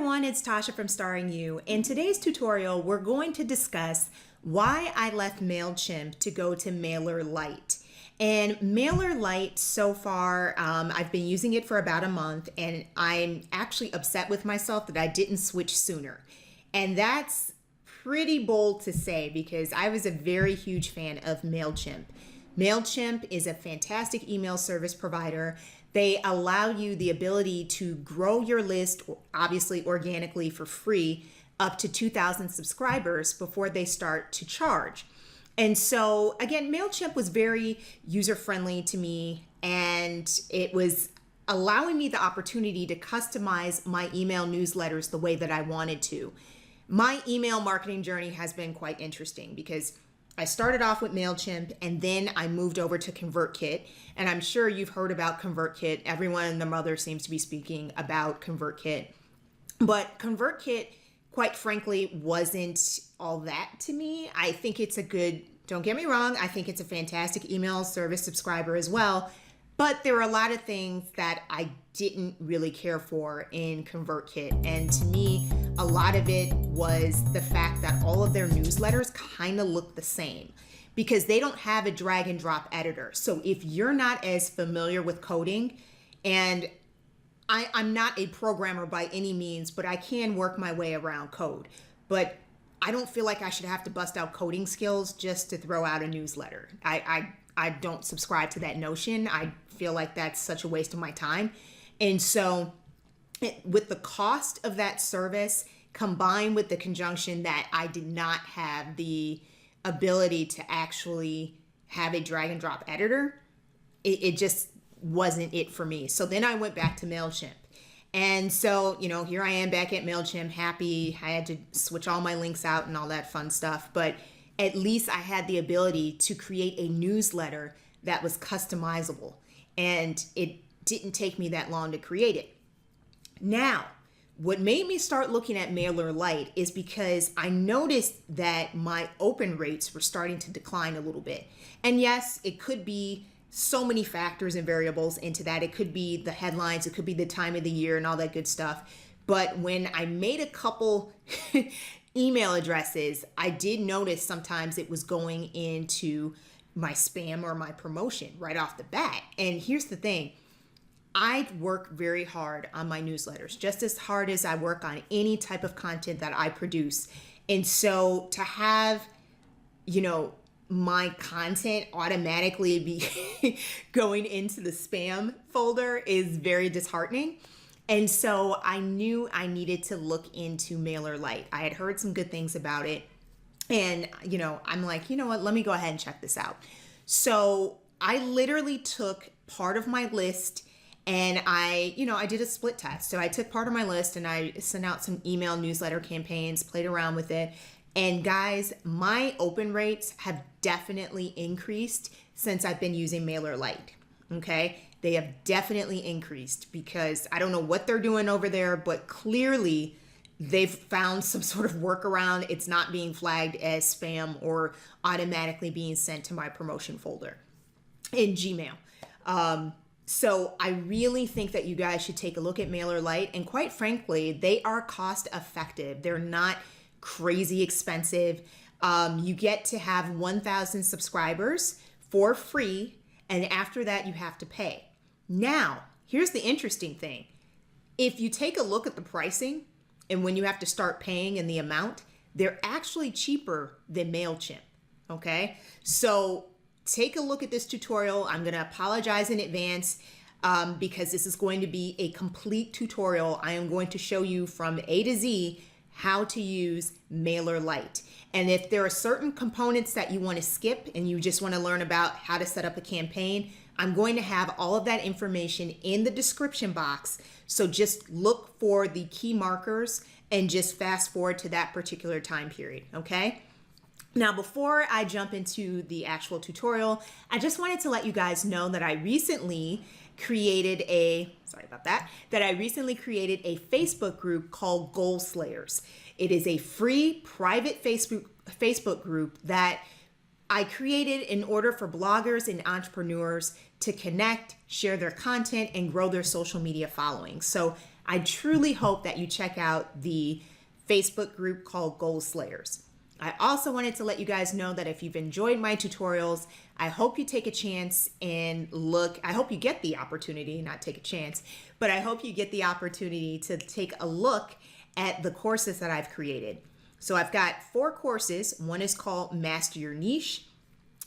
everyone, it's Tasha from Starring You. In today's tutorial, we're going to discuss why I left MailChimp to go to MailerLite. And MailerLite, so far, I've been using it for about a month, and I'm actually upset with myself that I didn't switch sooner. And that's pretty bold to say because I was a very huge fan of MailChimp. MailChimp is a fantastic email service provider. They allow you the ability to grow your list, obviously organically for free, up to 2,000 subscribers before they start to charge. And so again, MailChimp was very user-friendly to me, and it was allowing me the opportunity to customize my email newsletters the way that I wanted to. My email marketing journey has been quite interesting because I started off with MailChimp and then I moved over to ConvertKit. And I'm sure you've heard about ConvertKit. Everyone and their mother seems to be speaking about ConvertKit. But ConvertKit, quite frankly, wasn't all that to me. I think it's a good, don't get me wrong, I think it's a fantastic email service subscriber as well. But there are a lot of things that I didn't really care for in ConvertKit. And to me, a lot of it was the fact that all of their newsletters kind of look the same because they don't have a drag and drop editor. So if you're not as familiar with coding, and I'm not a programmer by any means, but I can work my way around code. But I don't feel like I should have to bust out coding skills just to throw out a newsletter. I don't subscribe to that notion. I feel like that's such a waste of my time. And so with the cost of that service combined with the conjunction that I did not have the ability to actually have a drag and drop editor, it just wasn't it for me. So then I went back to MailChimp. And so, here I am back at MailChimp, happy. I had to switch all my links out and all that fun stuff. But at least I had the ability to create a newsletter that was customizable. And it didn't take me that long to create it. Now, what made me start looking at MailerLite is because I noticed that my open rates were starting to decline a little bit. And yes, it could be so many factors and variables into that. It could be the headlines, it could be the time of the year and all that good stuff. But when I made a couple email addresses, I did notice sometimes it was going into my spam or my promotion right off the bat. And here's the thing. I work very hard on my newsletters, just as hard as I work on any type of content that I produce. And so to have, my content automatically be going into the spam folder is very disheartening. And so I knew I needed to look into MailerLite. I had heard some good things about it. And, I'm like, what, let me go ahead and check this out. So I literally took part of my list and I did a split test. So I took part of my list and I sent out some email newsletter campaigns, played around with it. And guys, my open rates have definitely increased since I've been using MailerLite. Okay. They have definitely increased because I don't know what they're doing over there, but clearly they've found some sort of workaround. It's not being flagged as spam or automatically being sent to my promotion folder in Gmail. So I really think that you guys should take a look at MailerLite. And quite frankly, they are cost effective. They're not crazy expensive. You get to have 1,000 subscribers for free. And after that, you have to pay. Now, here's the interesting thing. If you take a look at the pricing and when you have to start paying and the amount, they're actually cheaper than MailChimp, okay? So take a look at this tutorial. I'm gonna apologize in advance because this is going to be a complete tutorial. I am going to show you from A to Z how to use MailerLite. And if there are certain components that you want to skip and you just want to learn about how to set up a campaign, I'm going to have all of that information in the description box. So just look for the key markers and just fast forward to that particular time period, okay? Now, before I jump into the actual tutorial, I just wanted to let you guys know that I recently created a Facebook group called Goal Slayers. It is a free private Facebook group that I created in order for bloggers and entrepreneurs to connect, share their content, and grow their social media following. So I truly hope that you check out the Facebook group called Goal Slayers. I also wanted to let you guys know that if you've enjoyed my tutorials, I hope you take a chance and look. I hope you get the opportunity, not take a chance, but I hope you get the opportunity to take a look at the courses that I've created. So I've got 4 courses. One is called Master Your Niche,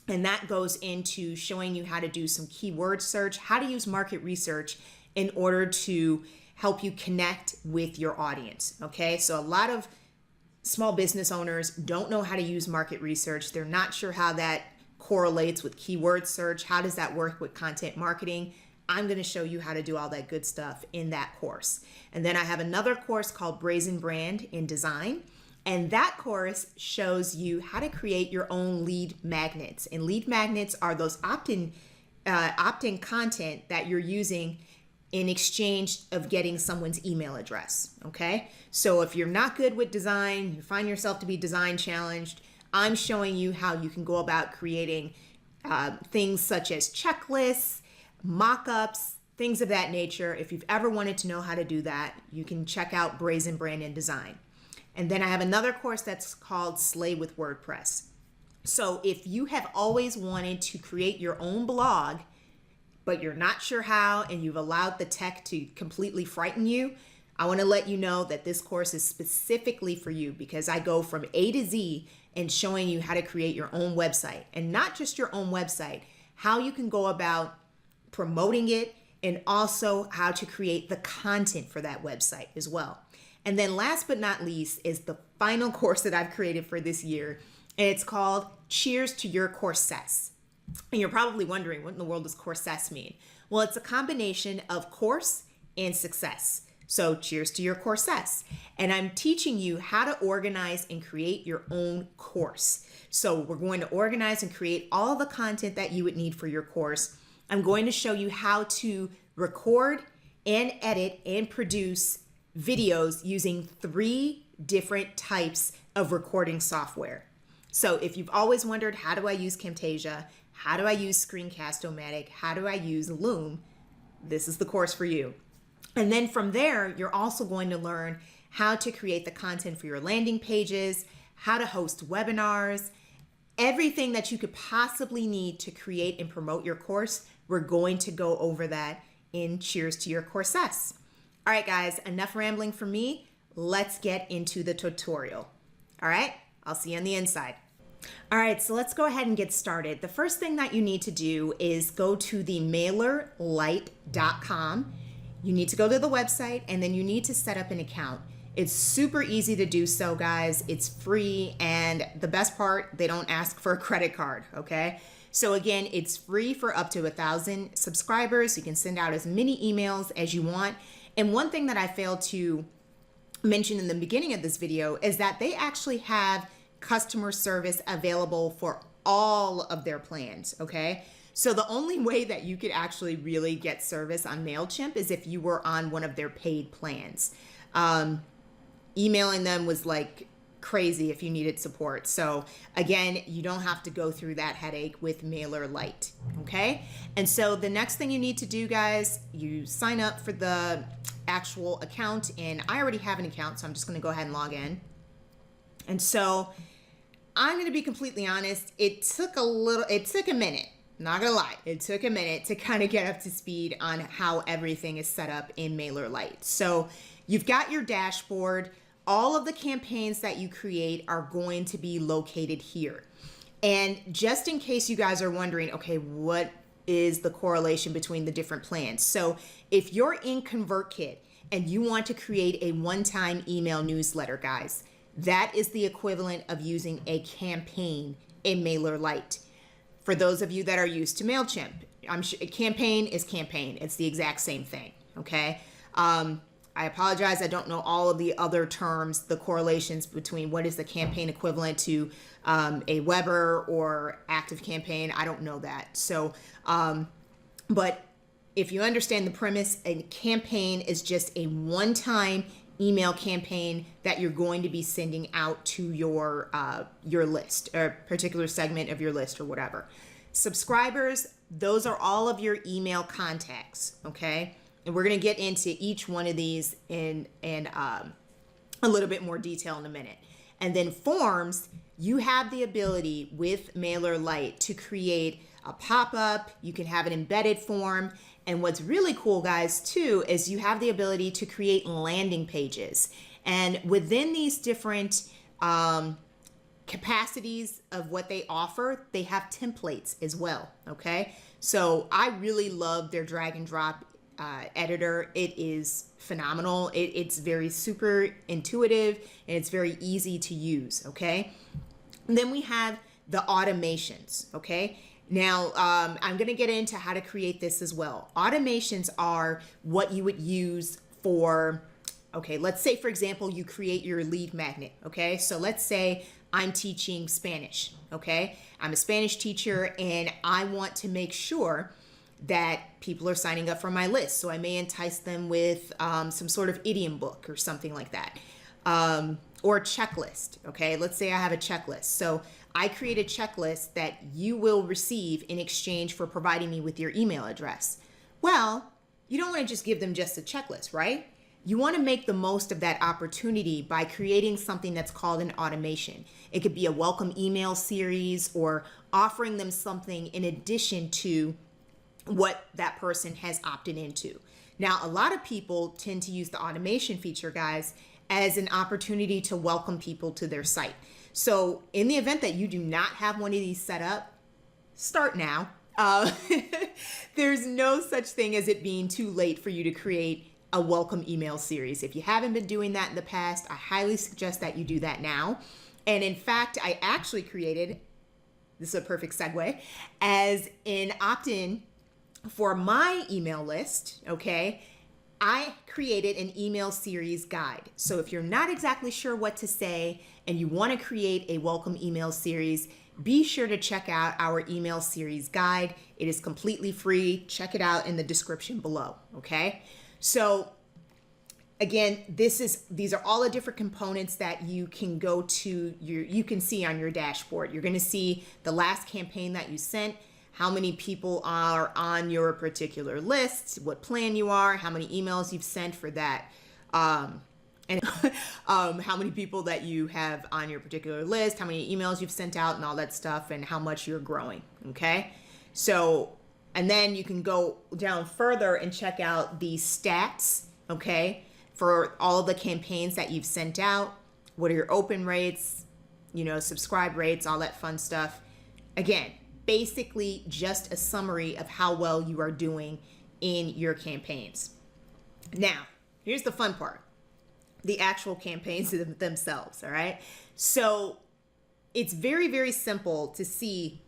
and that goes into showing you how to do some keyword search, how to use market research in order to help you connect with your audience. Okay, so a lot of small business owners don't know how to use market research. They're not sure how that correlates with keyword search. How does that work with content marketing? I'm going to show you how to do all that good stuff in that course. And then I have another course called Brazen Brand in Design. And that course shows you how to create your own lead magnets. And lead magnets are those opt-in content that you're using in exchange of getting someone's email address, okay? So if you're not good with design, you find yourself to be design challenged, I'm showing you how you can go about creating things such as checklists, mock-ups, things of that nature. If you've ever wanted to know how to do that, you can check out Brazen Brand and Design. And then I have another course that's called Slay with WordPress. So if you have always wanted to create your own blog, but you're not sure how, and you've allowed the tech to completely frighten you, I want to let you know that this course is specifically for you, because I go from A to Z in showing you how to create your own website, and not just your own website, how you can go about promoting it, and also how to create the content for that website as well. And then last but not least is the final course that I've created for this year, and it's called Cheers to Your Courcess. And you're probably wondering, what in the world does Courcess mean? Well, it's a combination of course and success. So cheers to your Courcess. And I'm teaching you how to organize and create your own course. So we're going to organize and create all the content that you would need for your course. I'm going to show you how to record and edit and produce videos using 3 different types of recording software. So if you've always wondered, how do I use Camtasia? How do I use Screencast-O-Matic? How do I use Loom? This is the course for you. And then from there, you're also going to learn how to create the content for your landing pages, how to host webinars, everything that you could possibly need to create and promote your course. We're going to go over that in Cheers to Your Courcess. All right, guys, enough rambling from me. Let's get into the tutorial. All right, I'll see you on the inside. All right, so let's go ahead and get started. The first thing that you need to do is go to the MailerLite.com. You need to go to the website, and then you need to set up an account. It's super easy to do so, guys. It's free, and the best part, they don't ask for a credit card, okay? So again, it's free for up to 1,000 subscribers. You can send out as many emails as you want. And one thing that I failed to mention in the beginning of this video is that they actually have customer service available for all of their plans, okay? So the only way that you could actually really get service on MailChimp is if you were on one of their paid plans. Emailing them was like crazy if you needed support. So again, you don't have to go through that headache with MailerLite, okay? And so the next thing you need to do, guys, you sign up for the actual account, and I already have an account, so I'm just gonna go ahead and log in. And so I'm going to be completely honest. It took a minute, not gonna lie. It took a minute to kind of get up to speed on how everything is set up in MailerLite. So you've got your dashboard. All of the campaigns that you create are going to be located here. And just in case you guys are wondering, okay, what is the correlation between the different plans? So if you're in ConvertKit and you want to create a one-time email newsletter, guys, that is the equivalent of using a campaign in MailerLite. For those of you that are used to MailChimp, I'm sure a campaign is campaign. It's the exact same thing, okay? I apologize. I don't know all of the other terms, the correlations between what is the campaign equivalent to a Weber or Active Campaign. I don't know that. So, but if you understand the premise, a campaign is just a one-time email campaign that you're going to be sending out to your list, or a particular segment of your list or whatever. Subscribers, those are all of your email contacts, okay? And we're going to get into each one of these in a little bit more detail in a minute. And then forms, you have the ability with MailerLite to create a pop-up. You can have an embedded form. And what's really cool, guys, too, is you have the ability to create landing pages. And within these different capacities of what they offer, they have templates as well, okay? So I really love their drag and drop editor. It is phenomenal. It's very super intuitive and it's very easy to use, okay? And then we have the automations, okay? Now, I'm going to get into how to create this as well. Automations are what you would use for, okay, let's say, for example, you create your lead magnet, okay? So let's say I'm teaching Spanish, okay? I'm a Spanish teacher and I want to make sure that people are signing up for my list. So I may entice them with some sort of idiom book or something like that. Or a checklist, okay? Let's say I have a checklist. So I create a checklist that you will receive in exchange for providing me with your email address. Well, you don't want to just give them just a checklist, right? You want to make the most of that opportunity by creating something that's called an automation. It could be a welcome email series or offering them something in addition to what that person has opted into. Now, a lot of people tend to use the automation feature, guys, as an opportunity to welcome people to their site. So in the event that you do not have one of these set up, start now. There's no such thing as it being too late for you to create a welcome email series. If you haven't been doing that in the past, I highly suggest that you do that now. And in fact, I actually created, this is a perfect segue, as an opt-in for my email list, okay? I created an email series guide. So if you're not exactly sure what to say and you want to create a welcome email series, be sure to check out our email series guide. It is completely free. Check it out in the description below, okay? So again, these are all the different components that you can go to, you can see on your dashboard. You're going to see the last campaign that you sent, how many people are on your particular list, what plan you are, how many emails you've sent for that, and how many people that you have on your particular list, how many emails you've sent out and all that stuff, and how much you're growing, okay? So, and then you can go down further and check out the stats, okay, for all of the campaigns that you've sent out. What are your open rates, subscribe rates, all that fun stuff. Again, basically just a summary of how well you are doing in your campaigns. Now, here's the fun part. The actual campaigns themselves, all right? So it's very, very simple to see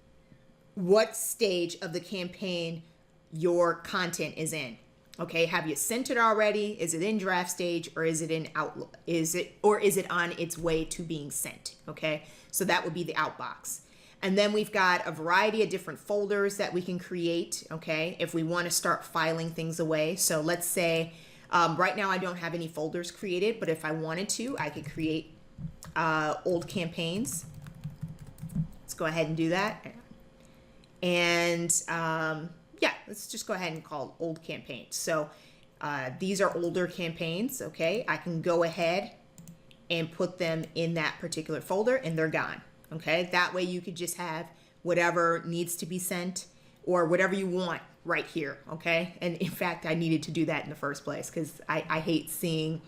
what stage of the campaign your content is in. Okay, have you sent it already? Is it in draft stage or is it in outlook? Is it on its way to being sent? Okay, so that would be the outbox. And then we've got a variety of different folders that we can create, okay, if we want to start filing things away. So let's say right now I don't have any folders created, but if I wanted to, I could create old campaigns. Let's go ahead and do that. And yeah, let's just go ahead and call old campaigns. So these are older campaigns, okay? I can go ahead and put them in that particular folder and they're gone, okay? That way you could just have whatever needs to be sent or whatever you want right here, okay? And in fact, I needed to do that in the first place because I hate seeing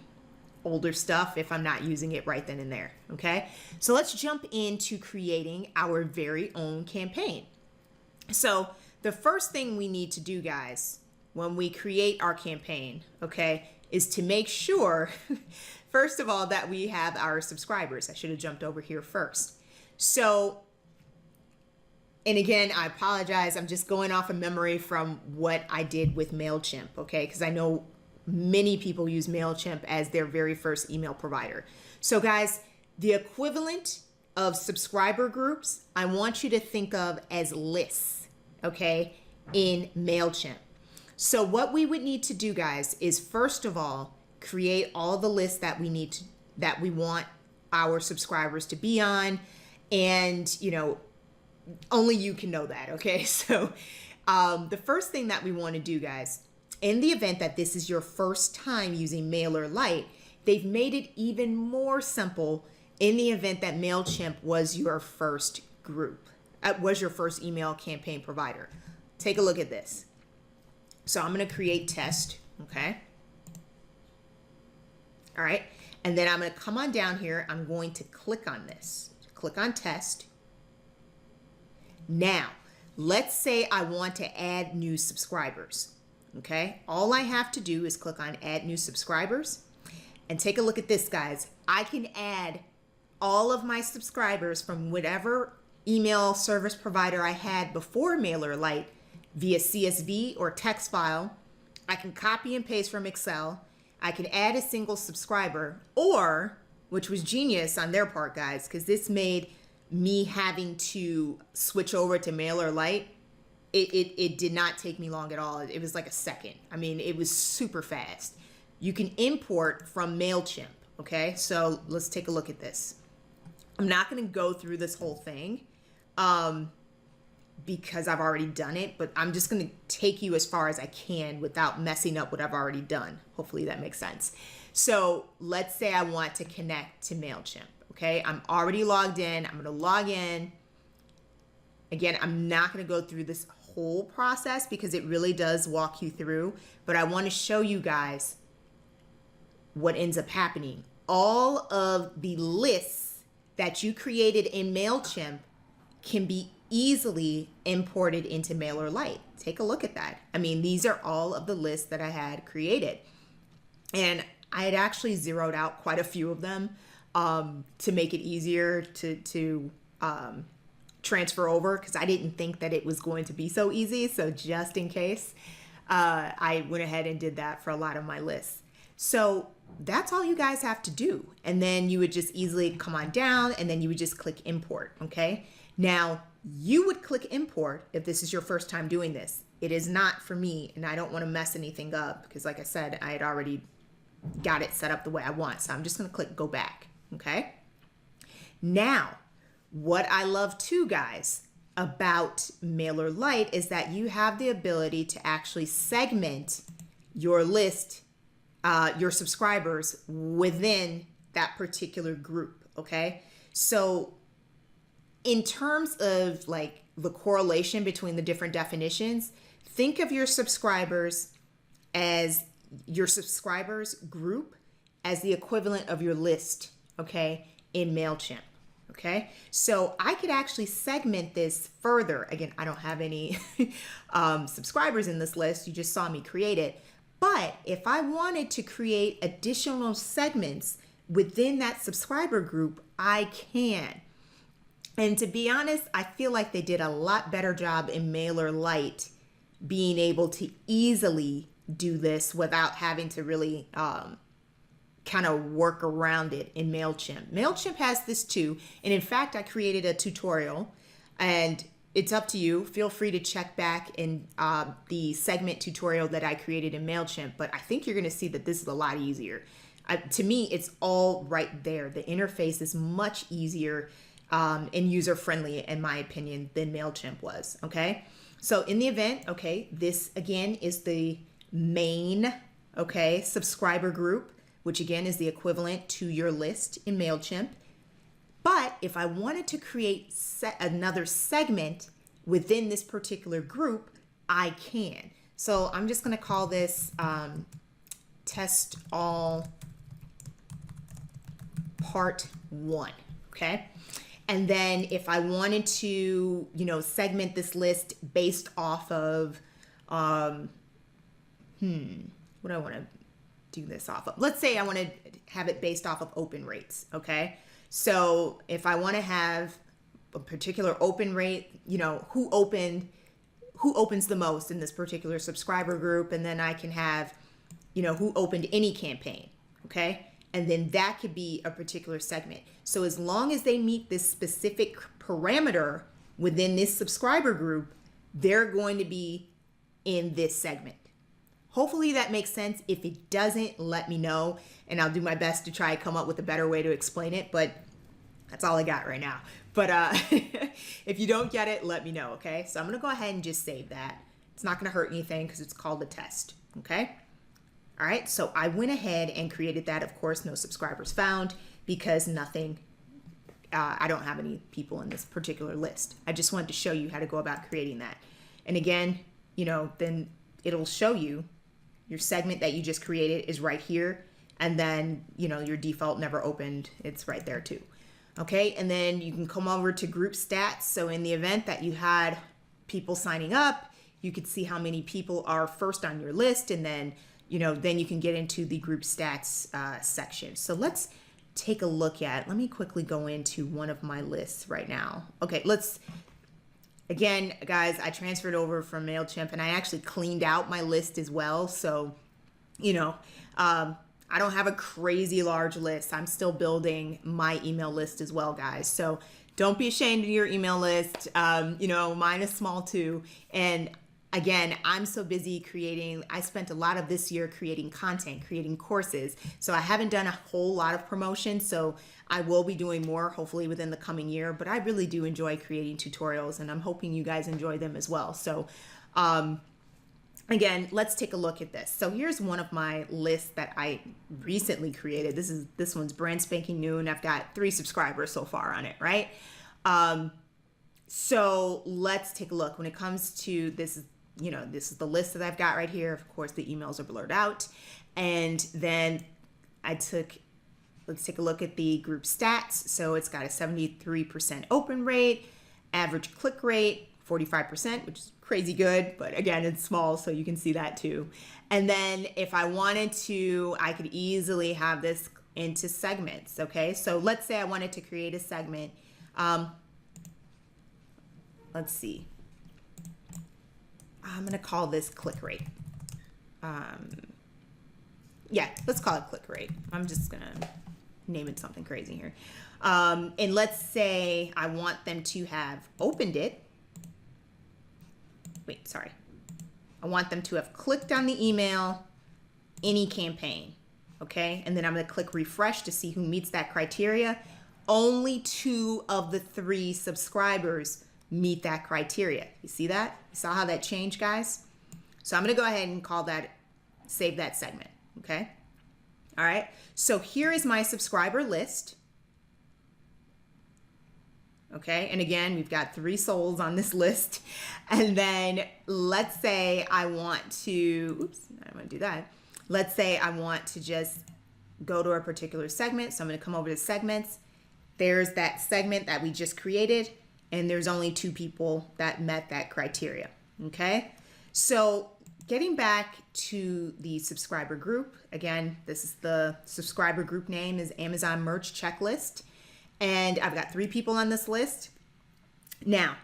older stuff if I'm not using it right then and there, okay? So let's jump into creating our very own campaign. So the first thing we need to do, guys, when we create our campaign, okay, is to make sure, first of all, that we have our subscribers. I should have jumped over here first. So, and again, I apologize. I'm just going off of memory from what I did with MailChimp, okay, because I know many people use MailChimp as their very first email provider. So, guys, the equivalent of subscriber groups, I want you to think of as lists, okay, in MailChimp. So what we would need to do, guys, is first of all, create all the lists that we need to, that we want our subscribers to be on. And, only you can know that, okay? So the first thing that we want to do, guys, in the event that this is your first time using MailerLite, they've made it even more simple in the event that MailChimp was your first group, was your first email campaign provider. Take a look at this. So I'm going to create test, okay? All right, and then I'm going to come on down here. I'm going to click on this. Click on test. Now, let's say I want to add new subscribers, okay? All I have to do is click on add new subscribers and take a look at this, guys. I can add all of my subscribers from whatever email service provider I had before MailerLite via CSV or text file. I can copy and paste from Excel. I can add a single subscriber, or, which was genius on their part, guys, because this made me having to switch over to MailerLite. It did not take me long at all. It was like a second. I mean, it was super fast. You can import from MailChimp, okay? So let's take a look at this. I'm not going to go through this whole thing because I've already done it, but I'm just going to take you as far as I can without messing up what I've already done. Hopefully that makes sense. So let's say I want to connect to MailChimp, okay? I'm already logged in. I'm going to log in. Again, I'm not going to go through this whole process because it really does walk you through, but I want to show you guys what ends up happening. All of the lists that you created in MailChimp can be easily imported into MailerLite. Take a look at that. I mean, these are all of the lists that I had created. And I had actually zeroed out quite a few of them to make it easier to transfer over, because I didn't think that it was going to be so easy. So just in case, I went ahead and did that for a lot of my lists. So that's all you guys have to do. And then you would just easily come on down and then you would just click import, okay? Now, you would click import if this is your first time doing this. It is not for me, and I don't want to mess anything up because, like I said, I had already got it set up the way I want. So I'm just going to click go back, okay? Now, what I love too, guys, about MailerLite is that you have the ability to actually segment your list, your subscribers within that particular group, okay? So in terms of like the correlation between the different definitions, think of your subscribers as your subscribers group as the equivalent of your list, okay, in MailChimp, okay? So I could actually segment this further. Again, I don't have any subscribers in this list. You just saw me create it. But if I wanted to create additional segments within that subscriber group, I can. And to be honest, I feel like they did a lot better job in MailerLite being able to easily do this without having to really kind of work around it in MailChimp. MailChimp has this too. And in fact, I created a tutorial, and it's up to you. Feel free to check back in the segment tutorial that I created in MailChimp, but I think you're going to see that this is a lot easier. To me, it's all right there. The interface is much easier and user-friendly, in my opinion, than MailChimp was, okay? So in the event, okay, this again is the main, okay, subscriber group, which again is the equivalent to your list in MailChimp. But if I wanted to create another segment within this particular group, I can. So I'm just gonna call this test all part 1, okay? And then if I wanted to, segment this list based off of, what do I want to do this off of? Let's say I want to have it based off of open rates, okay? So if I want to have a particular open rate, who opens the most in this particular subscriber group, and then I can have, who opened any campaign, okay? And then that could be a particular segment. So as long as they meet this specific parameter within this subscriber group, they're going to be in this segment. Hopefully that makes sense. If it doesn't, let me know, and I'll do my best to try to come up with a better way to explain it, but that's all I got right now. But if you don't get it, let me know, okay? So I'm gonna go ahead and just save that. It's not going to hurt anything because it's called a test. Okay. All right. So I went ahead and created that. Of course, no subscribers found because nothing, I don't have any people in this particular list. I just wanted to show you how to go about creating that. And again, then it'll show you your segment that you just created is right here. And then, your default never opened. It's right there too. Okay. And then you can come over to group stats. So in the event that you had people signing up, you could see how many people are first on your list. And then, then you can get into the group stats section. So let's take a look at, let me quickly go into one of my lists right now. Okay. Again, guys, I transferred over from MailChimp and I actually cleaned out my list as well. So, I don't have a crazy large list. I'm still building my email list as well, guys. So don't be ashamed of your email list. Mine is small too. And again, I'm so busy I spent a lot of this year creating content, creating courses. So I haven't done a whole lot of promotion. So I will be doing more hopefully within the coming year, but I really do enjoy creating tutorials and I'm hoping you guys enjoy them as well. So, again, let's take a look at this. So here's one of my lists that I recently created. This one's brand spanking new and I've got 3 subscribers so far on it, right? So let's take a look. When it comes to this is the list that I've got right here. Of course, the emails are blurred out. And then let's take a look at the group stats. So it's got a 73% open rate, average click rate, 45%, which is crazy good, but again, it's small, so you can see that too. And then if I wanted to, I could easily have this into segments, okay? So let's say I wanted to create a segment. Let's see. I'm gonna call this click rate. Yeah, let's call it click rate. I'm just gonna name it something crazy here. And let's say I want them to have opened it. I want them to have clicked on the email, any campaign, okay? And then I'm gonna click refresh to see who meets that criteria. Only 2 of the 3 subscribers meet that criteria. You see that? You saw how that changed, guys? So I'm gonna go ahead and save that segment, okay? All right, so here is my subscriber list. Okay, and again, we've got 3 souls on this list. And then let's say I want to, I don't want to do that. Let's say I want to just go to a particular segment. So I'm going to come over to segments. There's that segment that we just created, and there's only 2 people that met that criteria. Okay, so getting back to the subscriber group, again, this is the subscriber group name is Amazon Merch Checklist. And I've got 3 people on this list. Now,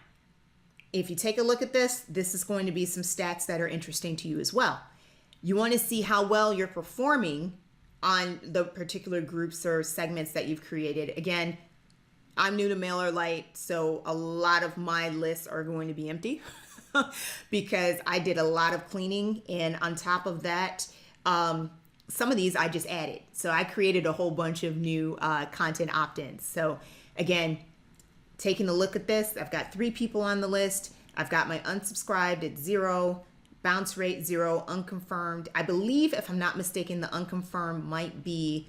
if you take a look at this is going to be some stats that are interesting to you as well. You want to see how well you're performing on the particular groups or segments that you've created. Again, I'm new to MailerLite, so a lot of my lists are going to be empty because I did a lot of cleaning. And on top of that, some of these I just added. So I created a whole bunch of new content opt-ins. So again, taking a look at this, I've got 3 people on the list. I've got my unsubscribed at 0, bounce rate 0, unconfirmed. I believe, if I'm not mistaken, the unconfirmed might be,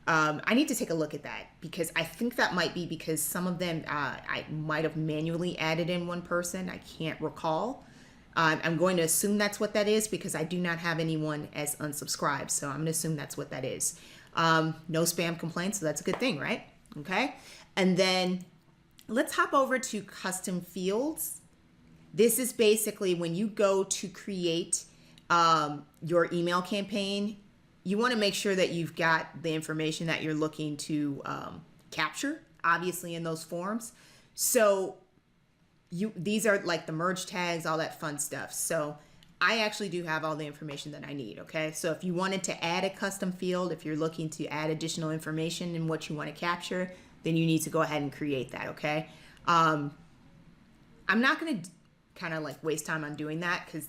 I need to take a look at that because I think that might be because some of them I might have manually added in one person. I can't recall. I'm going to assume that's what that is because I do not have anyone as unsubscribed. So I'm going to assume that's what that is. No spam complaints, so that's a good thing, right? Okay. And then let's hop over to custom fields. This is basically when you go to create your email campaign, you want to make sure that you've got the information that you're looking to capture, obviously, in those forms. So these are like the merge tags, all that fun stuff. So I actually do have all the information that I need, okay? So if you wanted to add a custom field, if you're looking to add additional information in what you want to capture, then you need to go ahead and create that, okay? I'm not going to kind of like waste time on doing that because,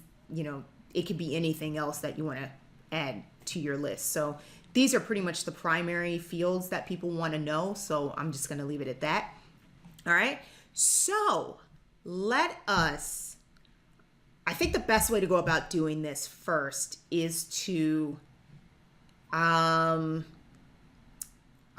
it could be anything else that you want to add to your list. So these are pretty much the primary fields that people want to know. So I'm just going to leave it at that. All right. So let us I think the best way to go about doing this first is to, I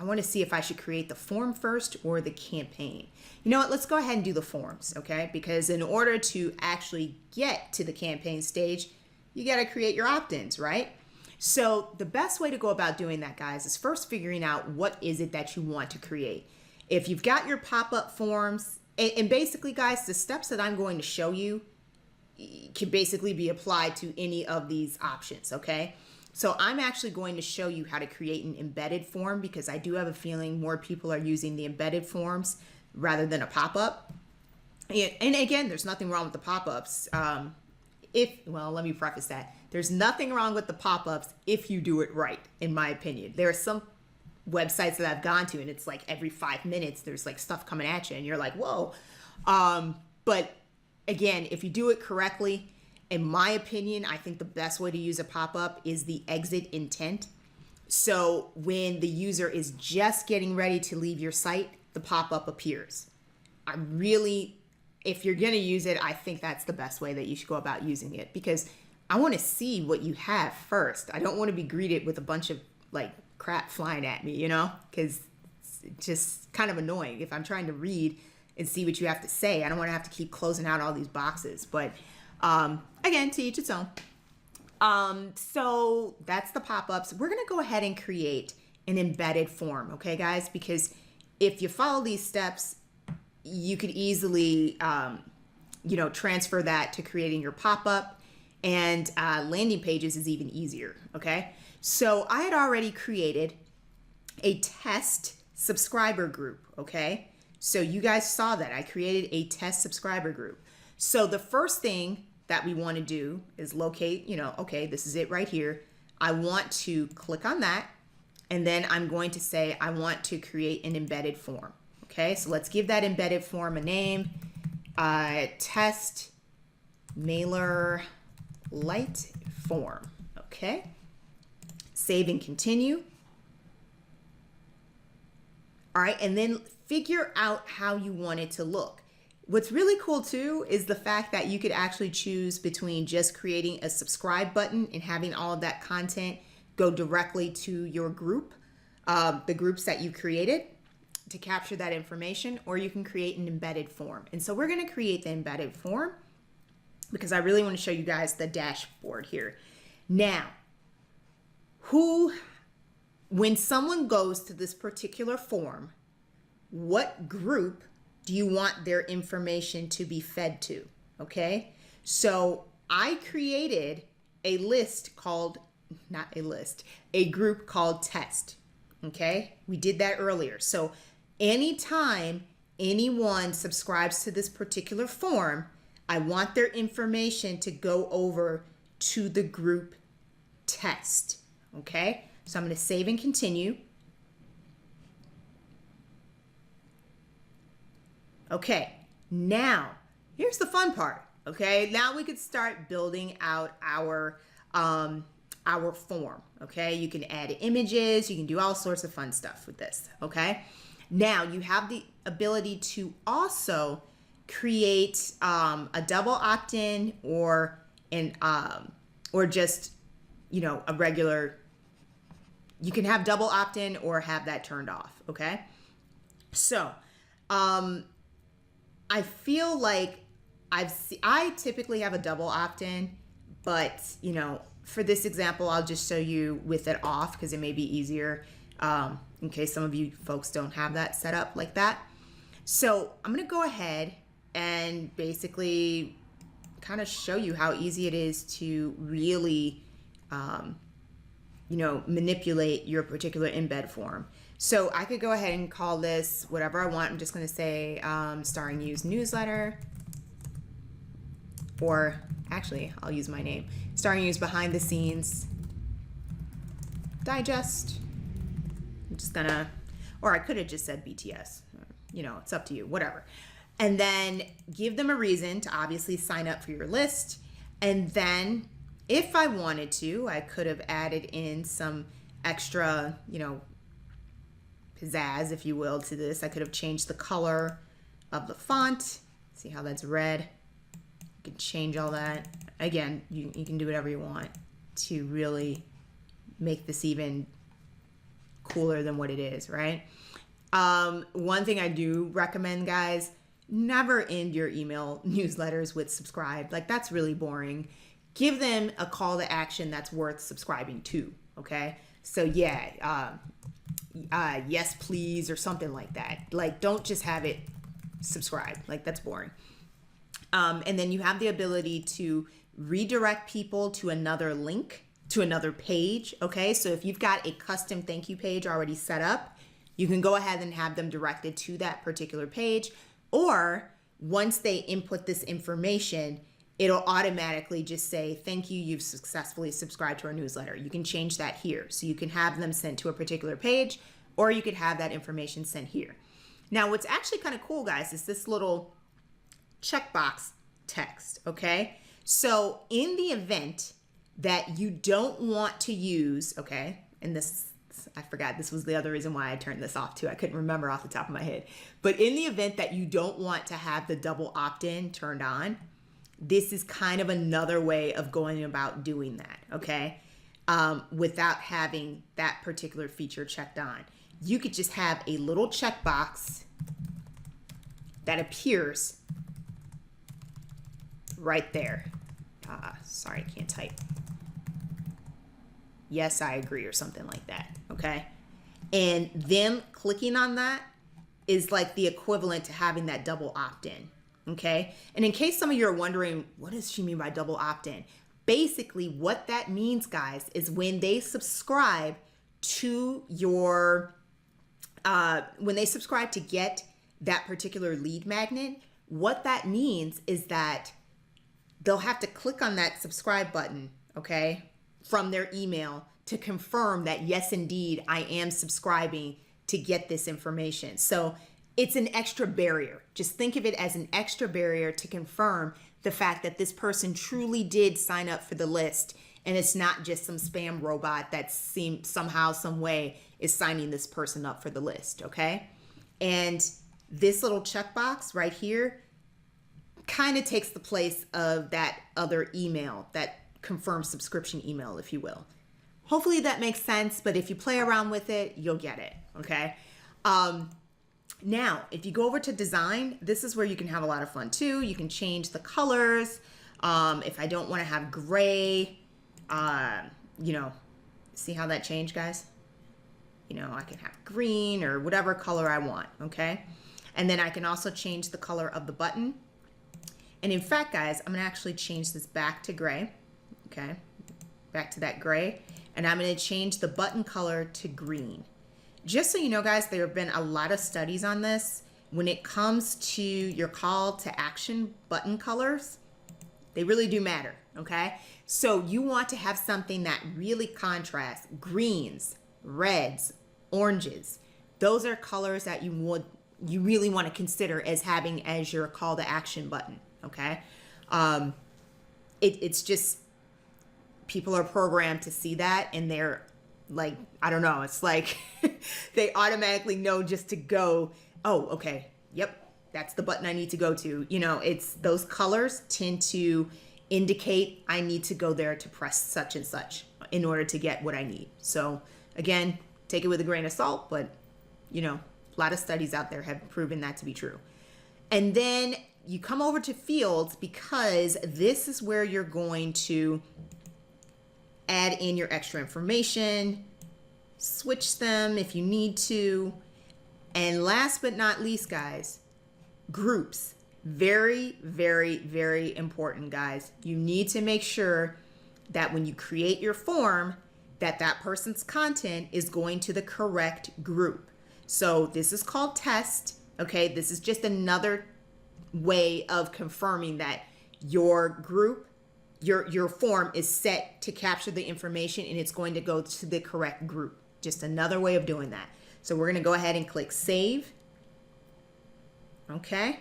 want to see if I should create the form first or the campaign. You know what? Let's go ahead and do the forms, okay? Because in order to actually get to the campaign stage, you got to create your opt-ins, right? So the best way to go about doing that, guys, is first figuring out what is it that you want to create. If you've got your pop-up forms, and basically, guys, the steps that I'm going to show you can basically be applied to any of these options, okay? So I'm actually going to show you how to create an embedded form because I do have a feeling more people are using the embedded forms rather than a pop-up. And again, there's nothing wrong with the pop-ups. Well, let me preface that. There's nothing wrong with the pop-ups if you do it right, in my opinion. There are some websites that I've gone to and it's like every 5 minutes there's like stuff coming at you and you're like, whoa. But again, if you do it correctly, in my opinion, I think the best way to use a pop-up is the exit intent. So when the user is just getting ready to leave your site, the pop-up appears. If you're going to use it, I think that's the best way that you should go about using it because I want to see what you have first. I don't want to be greeted with a bunch of like crap flying at me, because it's just kind of annoying. If I'm trying to read and see what you have to say, I don't want to have to keep closing out all these boxes. But again, to each its own. So that's the pop-ups. We're going to go ahead and create an embedded form, okay, guys? Because if you follow these steps, you could easily, transfer that to creating your pop-up, and landing pages is even easier, okay? So I had already created a test subscriber group, okay? So you guys saw that. I created a test subscriber group. So the first thing that we want to do is locate, okay, this is it right here. I want to click on that, and then I'm going to say I want to create an embedded form. Okay, so let's give that embedded form a name, test MailRite form, okay? Save and continue. All right, and then figure out how you want it to look. What's really cool too is the fact that you could actually choose between just creating a subscribe button and having all of that content go directly to your group, the groups that you created, to capture that information, or you can create an embedded form. And so we're going to create the embedded form because I really want to show you guys the dashboard here. Now, when someone goes to this particular form, what group do you want their information to be fed to? Okay, so I created a group called test. Okay, we did that earlier. So anytime anyone subscribes to this particular form, I want their information to go over to the group test. Okay, so I'm going to save and continue. Okay, now here's the fun part. Okay, now we could start building out our form. Okay, you can add images, you can do all sorts of fun stuff with this. Okay, now you have the ability to also create a double opt-in or just a regular. You can have double opt-in or have that turned off. Okay, so I feel like I typically have a double opt-in, but for this example, I'll just show you with it off because it may be easier in case some of you folks don't have that set up like that. So I'm going to go ahead and basically kind of show you how easy it is to really, manipulate your particular embed form. So I could go ahead and call this whatever I want. I'm just going to say starring Use newsletter, or actually I'll use my name, starring Use behind the scenes digest. I'm just gonna, or I could have just said BTS, it's up to you, whatever. And then give them a reason to obviously sign up for your list. And then if I wanted to, I could have added in some extra, pizzazz, if you will, to this. I could have changed the color of the font. See how that's red? You can change all that. Again, you can do whatever you want to really make this even cooler than what it is, right? One thing I do recommend, guys, never end your email newsletters with subscribe. Like, that's really boring. Give them a call to action that's worth subscribing to, okay? So yeah, yes please, or something like that. Like, don't just have it subscribe. Like, that's boring. And then you have the ability to redirect people to another link, to another page, okay? So if you've got a custom thank you page already set up, you can go ahead and have them directed to that particular page. Or once they input this information, it'll automatically just say, thank you, you've successfully subscribed to our newsletter. You can change that here. So you can have them sent to a particular page, or you could have that information sent here. Now, what's actually kind of cool, guys, is this little checkbox text, okay? So in the event that you don't want to use, okay, and this, I forgot, this was the other reason why I turned this off too. I couldn't remember off the top of my head. But in the event that you don't want to have the double opt-in turned on, this is kind of another way of going about doing that, okay? Without having that particular feature checked on. You could just have a little checkbox that appears right there. Sorry, I can't type. Yes, I agree, or something like that, okay? And them clicking on that is like the equivalent to having that double opt-in, okay? And in case some of you are wondering, what does she mean by double opt-in? Basically, what that means, guys, is when they subscribe to your, when they subscribe to get that particular lead magnet, what that means is that they'll have to click on that subscribe button, okay, from their email to confirm that, yes, indeed, I am subscribing to get this information. So it's an extra barrier. Just think of it as an extra barrier to confirm the fact that this person truly did sign up for the list, and it's not just some spam robot that somehow, some way is signing this person up for the list, okay? And this little checkbox right here kind of takes the place of that other email, that confirmed subscription email, if you will. Hopefully that makes sense, but if you play around with it, you'll get it, okay? Now, if you go over to design, this is where you can have a lot of fun too. You can change the colors. If I don't want to have gray, you know, see how that changed, guys? You know, I can have green or whatever color I want, okay? And then I can also change the color of the button. And in fact, guys, I'm gonna actually change this back to gray, okay? Back to that gray. And I'm gonna change the button color to green. Just so you know, guys, there have been a lot of studies on this. When it comes to your call to action button colors, they really do matter, okay? So you want to have something that really contrasts greens, reds, oranges. Those are colors that you really want to consider as having as your call to action button, okay? It's just, people are programmed to see that, and they're like, I don't know, it's like they automatically know just to go, oh, okay, yep, that's the button I need to go to. You know, it's those colors tend to indicate I need to go there to press such and such in order to get what I need. So again, take it with a grain of salt, but you know, a lot of studies out there have proven that to be true. And then you come over to fields, because this is where you're going to add in your extra information, switch them if you need to. And last but not least, guys, groups. Very, very, very important, guys. You need to make sure that when you create your form, that that person's content is going to the correct group. So this is called test, okay? This is just another way of confirming that your group, your form is set to capture the information and it's going to go to the correct group. Just another way of doing that. So we're gonna go ahead and click save. Okay.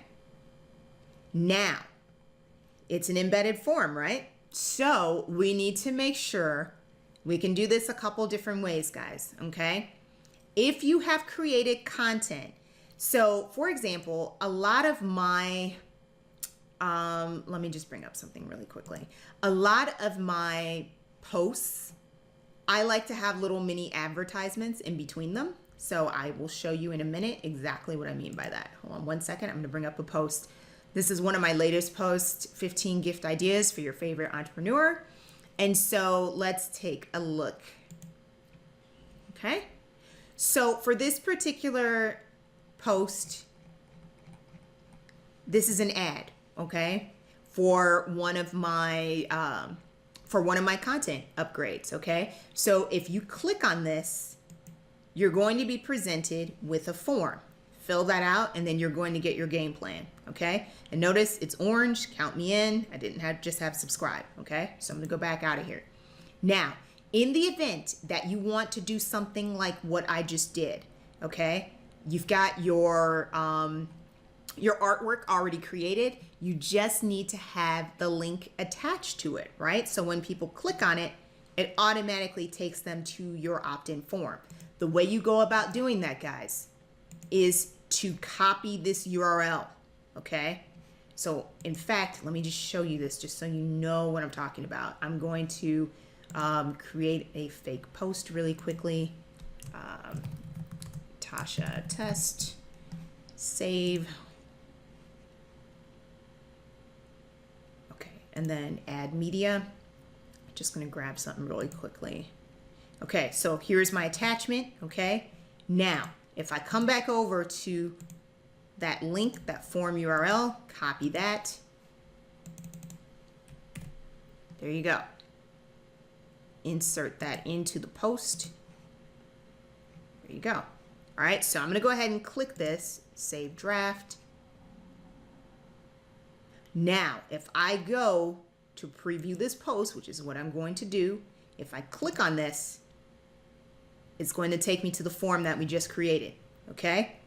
Now, it's an embedded form, right? So we need to make sure we can do this a couple different ways, guys, okay? If you have created content, so for example, a lot of my let me just bring up something really quickly. A lot of my posts, I like to have little mini advertisements in between them. So I will show you in a minute exactly what I mean by that. Hold on one second. I'm going to bring up a post. This is one of my latest posts, 15 gift ideas for your favorite entrepreneur. And so let's take a look. Okay. So for this particular post, this is an ad, okay, for one of my content upgrades, okay? So if you click on this, you're going to be presented with a form. Fill that out, and then you're going to get your game plan, okay? And notice it's orange, count me in. I didn't just have subscribe, okay? So I'm gonna go back out of here. Now, in the event that you want to do something like what I just did, okay? You've got your artwork already created. You just need to have the link attached to it, right? So when people click on it, it automatically takes them to your opt-in form. The way you go about doing that, guys, is to copy this URL, okay? So in fact, let me just show you this just so you know what I'm talking about. I'm going to create a fake post really quickly. Tasha test, save. Okay, and then add media. Just gonna grab something really quickly. Okay, so here's my attachment, okay? Now, if I come back over to that link, that form URL, copy that. There you go. Insert that into the post. There you go. All right, so I'm gonna go ahead and click this, save draft. Now, if I go to preview this post, which is what I'm going to do, if I click on this, it's going to take me to the form that we just created, okay?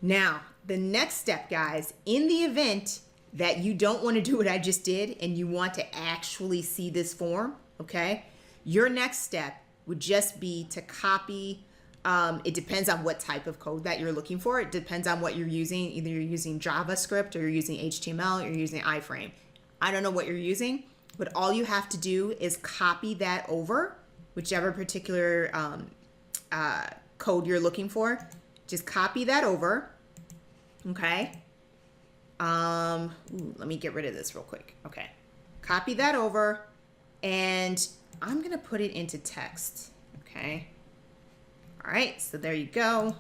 Now, the next step, guys, in the event that you don't want to do what I just did and you want to actually see this form, okay, your next step would just be to copy. It depends on what type of code that you're looking for. It depends on what you're using. Either you're using JavaScript or you're using HTML or you're using iframe. I don't know what you're using, but all you have to do is copy that over, whichever particular code you're looking for. Just copy that over, okay? Let me get rid of this real quick. Okay, copy that over, and I'm gonna put it into text, okay? All right, so there you go.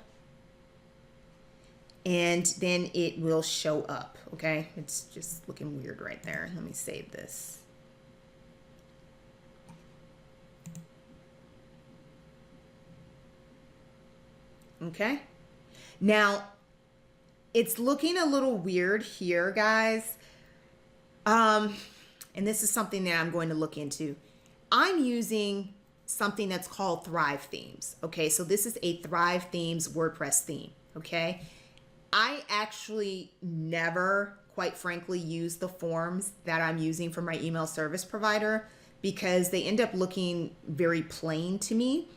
And then it will show up, okay? It's just looking weird right there. Let me save this. Okay. Now, it's looking a little weird here, guys. And this is something that I'm going to look into. I'm using something that's called Thrive Themes. Okay, so this is a Thrive Themes WordPress theme. Okay, I actually never, quite frankly, use the forms that I'm using for my email service provider because they end up looking very plain to me.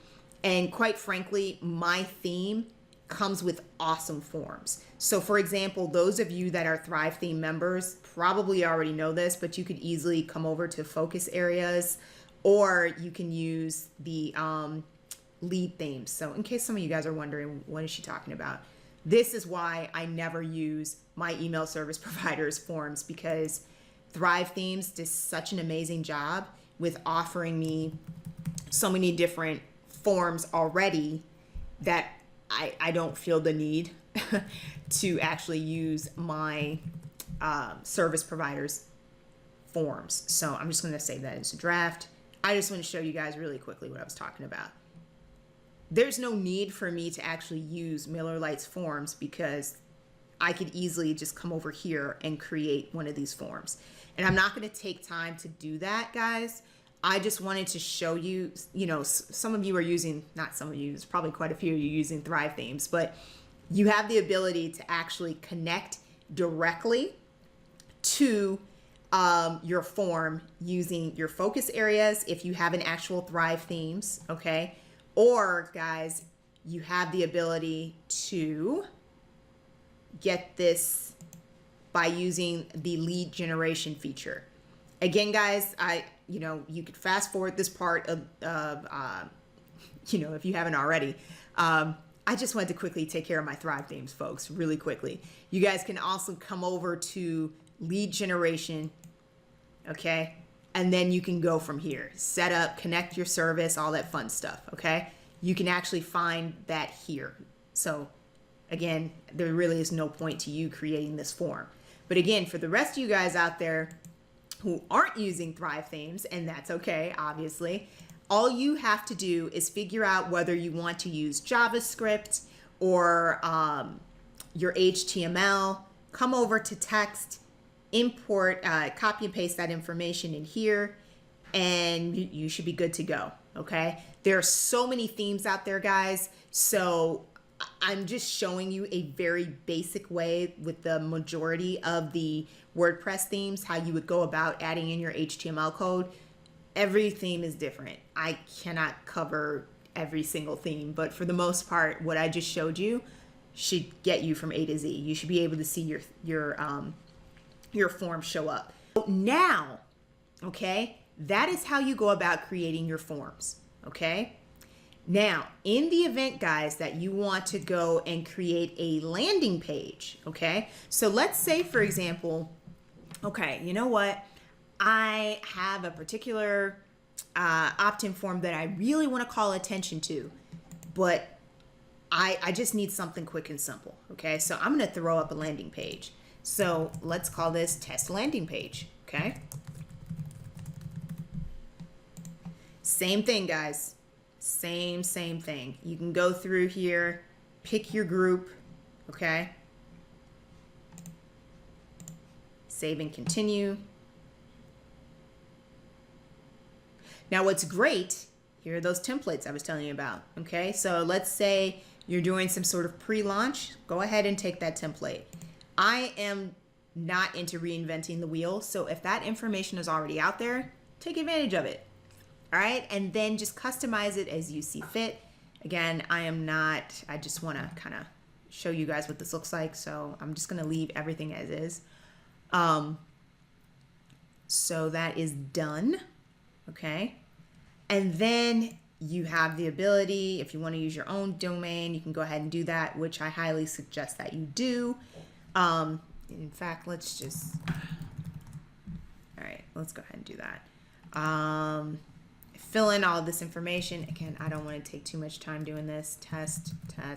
And quite frankly, my theme comes with awesome forms. So for example, those of you that are Thrive Theme members probably already know this, but you could easily come over to focus areas, or you can use the lead themes. So in case some of you guys are wondering, what is she talking about? This is why I never use my email service provider's forms, because Thrive Themes does such an amazing job with offering me so many different forms already that I don't feel the need to actually use my service provider's forms. So I'm just going to save that as a draft. I just want to show you guys really quickly what I was talking about. There's no need for me to actually use MailerLite's forms because I could easily just come over here and create one of these forms. And I'm not going to take time to do that, guys. I just wanted to show you, you know, some of you are using, not some of you, there's probably quite a few of you using Thrive Themes, but you have the ability to actually connect directly to your form using your focus areas if you have an actual Thrive Themes, okay? Or guys, you have the ability to get this by using the lead generation feature. Again, guys, you could fast forward this part of if you haven't already. I just wanted to quickly take care of my Thrive themes, folks, really quickly. You guys can also come over to lead generation, okay? And then you can go from here. Set up, connect your service, all that fun stuff, okay? You can actually find that here. So again, there really is no point to you creating this form. But again, for the rest of you guys out there who aren't using Thrive themes, and that's okay, obviously, all you have to do is figure out whether you want to use JavaScript or your HTML. Come over to text, import, copy and paste that information in here, and you should be good to go, okay? There are so many themes out there, guys, so I'm just showing you a very basic way with the majority of the WordPress themes, how you would go about adding in your HTML code. Every theme is different. I cannot cover every single theme, but for the most part, what I just showed you should get you from A to Z. You should be able to see your form show up. Now, okay, that is how you go about creating your forms, okay? Now, in the event, guys, that you want to go and create a landing page, okay? So let's say, for example, okay, you know what? I have a particular opt-in form that I really want to call attention to, but I just need something quick and simple, okay? So I'm going to throw up a landing page. So let's call this test landing page, okay? Same thing, guys. Same thing. You can go through here, pick your group, okay? Save and continue. Now what's great, here are those templates I was telling you about, okay? So let's say you're doing some sort of pre-launch, go ahead and take that template. I am not into reinventing the wheel, so if that information is already out there, take advantage of it, all right? And then just customize it as you see fit. Again, I just wanna kind of show you guys what this looks like, so I'm just gonna leave everything as is. So that is done. Okay, and then you have the ability, if you want to use your own domain, you can go ahead and do that, which I highly suggest that you do. In fact, all right, let's go ahead and do that. Fill in all this information. Again, I don't want to take too much time doing this. Test. I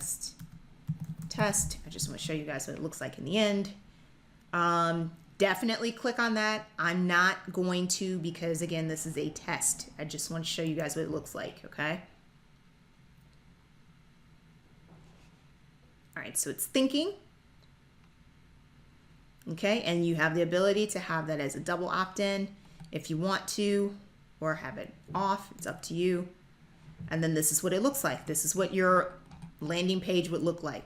just want to show you guys what it looks like in the end. Definitely click on that. I'm not going to, because again, this is a test. I just want to show you guys what it looks like, okay? All right, so it's thinking. Okay, and you have the ability to have that as a double opt-in if you want to, or have it off, it's up to you. And then this is what it looks like. This is what your landing page would look like.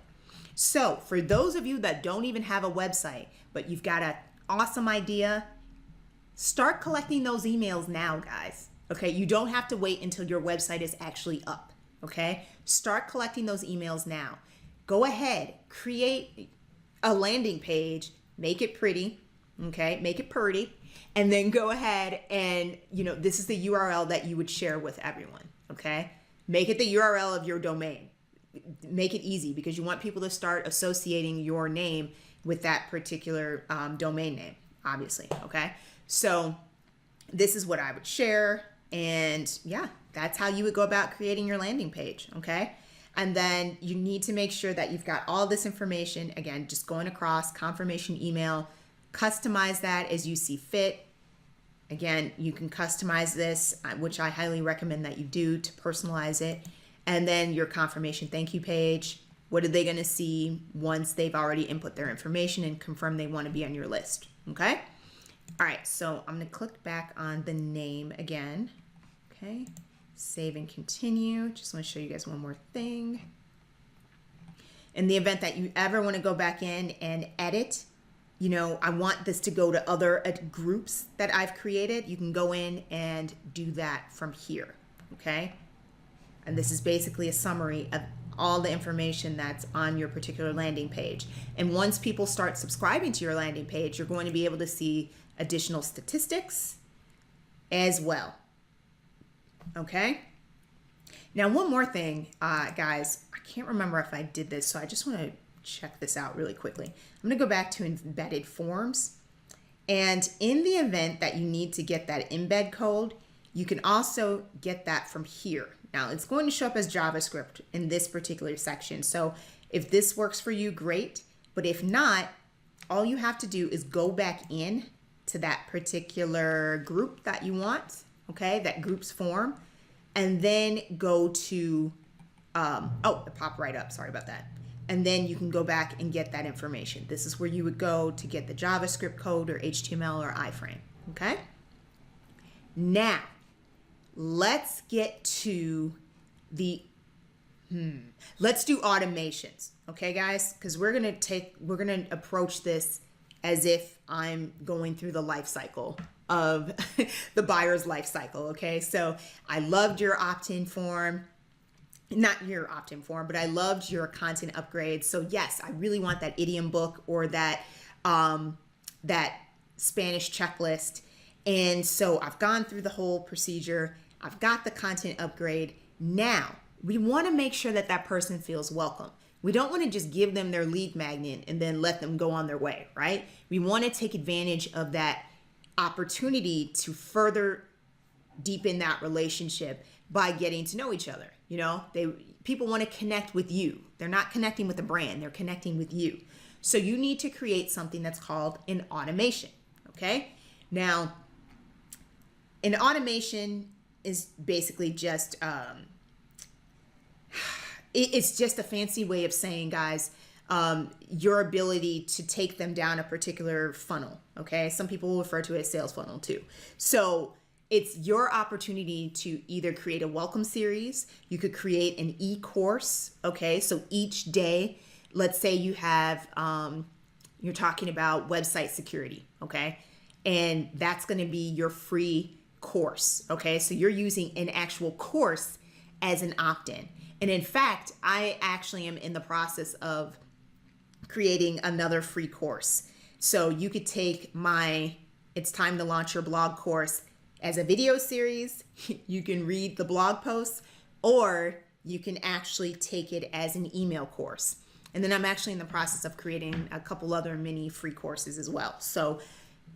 So for those of you that don't even have a website, but you've got an awesome idea, start collecting those emails now, guys. Okay, you don't have to wait until your website is actually up. Okay, start collecting those emails now. Go ahead, create a landing page, make it pretty, okay, make it pretty, and then go ahead and, this is the URL that you would share with everyone, okay? Make it the URL of your domain. Make it easy, because you want people to start associating your name with that particular domain name, obviously, okay? So this is what I would share, and yeah, that's how you would go about creating your landing page, okay? And then you need to make sure that you've got all this information, again, just going across, confirmation email, customize that as you see fit. Again, you can customize this, which I highly recommend that you do, to personalize it. And then your confirmation thank you page. What are they going to see once they've already input their information and confirm they want to be on your list? Okay. All right. So I'm going to click back on the name again. Okay. Save and continue. Just want to show you guys one more thing. In the event that you ever want to go back in and edit, I want this to go to other groups that I've created. You can go in and do that from here. Okay. And this is basically a summary of all the information that's on your particular landing page. And once people start subscribing to your landing page, you're going to be able to see additional statistics as well. Okay? Now, one more thing, guys, I can't remember if I did this, so I just want to check this out really quickly. I'm going to go back to embedded forms. And in the event that you need to get that embed code, you can also get that from here. Now, it's going to show up as JavaScript in this particular section. So if this works for you, great. But if not, all you have to do is go back in to that particular group that you want, okay, that group's form, and then go to, it popped right up, sorry about that. And then you can go back and get that information. This is where you would go to get the JavaScript code or HTML or iframe, okay? Now, let's get to let's do automations, okay, guys? Because we're gonna approach this as if I'm going through the life cycle of the buyer's life cycle, okay? So I loved your opt-in form. Not your opt-in form, but I loved your content upgrade. So yes, I really want that idiom book or that that Spanish checklist. And so I've gone through the whole procedure. I've got the content upgrade. Now we want to make sure that that person feels welcome. We don't want to just give them their lead magnet and then let them go on their way, right? We want to take advantage of that opportunity to further deepen that relationship by getting to know each other. You know, people want to connect with you. They're not connecting with a brand, they're connecting with you. So you need to create something that's called an automation, okay? Now, an automation is basically just, it's just a fancy way of saying, guys, your ability to take them down a particular funnel, okay? Some people will refer to it as sales funnel too. So it's your opportunity to either create a welcome series, you could create an e-course, okay? So each day, let's say you have, you're talking about website security, okay? And that's gonna be your free course, okay? So you're using an actual course as an opt-in. And in fact, I actually am in the process of creating another free course. So you could take my It's Time to Launch Your Blog course as a video series. You can read the blog posts, or you can actually take it as an email course. And then I'm actually in the process of creating a couple other mini free courses as well. So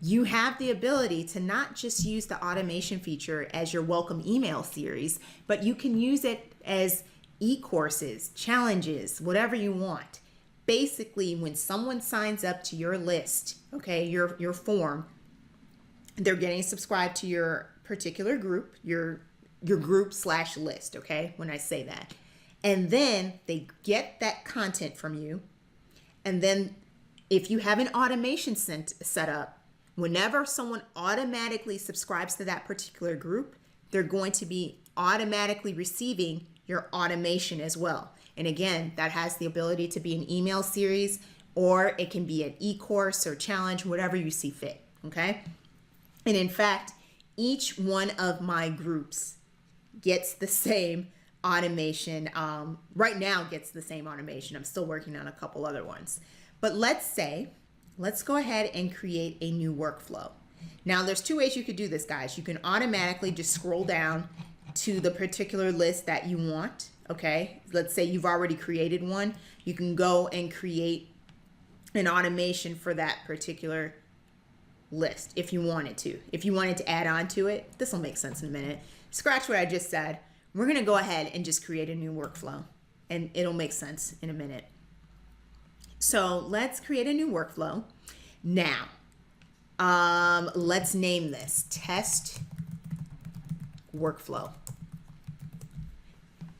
you have the ability to not just use the automation feature as your welcome email series, but you can use it as e-courses, challenges, whatever you want. Basically, when someone signs up to your list, okay, your form, they're getting subscribed to your particular group, your group/list, okay, when I say that. And then they get that content from you. And then if you have an automation set up, whenever someone automatically subscribes to that particular group, they're going to be automatically receiving your automation as well. And again, that has the ability to be an email series, or it can be an e-course or challenge, whatever you see fit, okay? And in fact, each one of my groups gets the same automation. Right now gets the same automation. I'm still working on a couple other ones. But let's go ahead and create a new workflow. Now there's two ways you could do this, guys. You can automatically just scroll down to the particular list that you want, okay? Let's say you've already created one. You can go and create an automation for that particular list if you wanted to. If you wanted to add on to it, this will make sense in a minute. Scratch what I just said. We're gonna go ahead and just create a new workflow, and it'll make sense in a minute. So let's create a new workflow. Now, let's name this test workflow.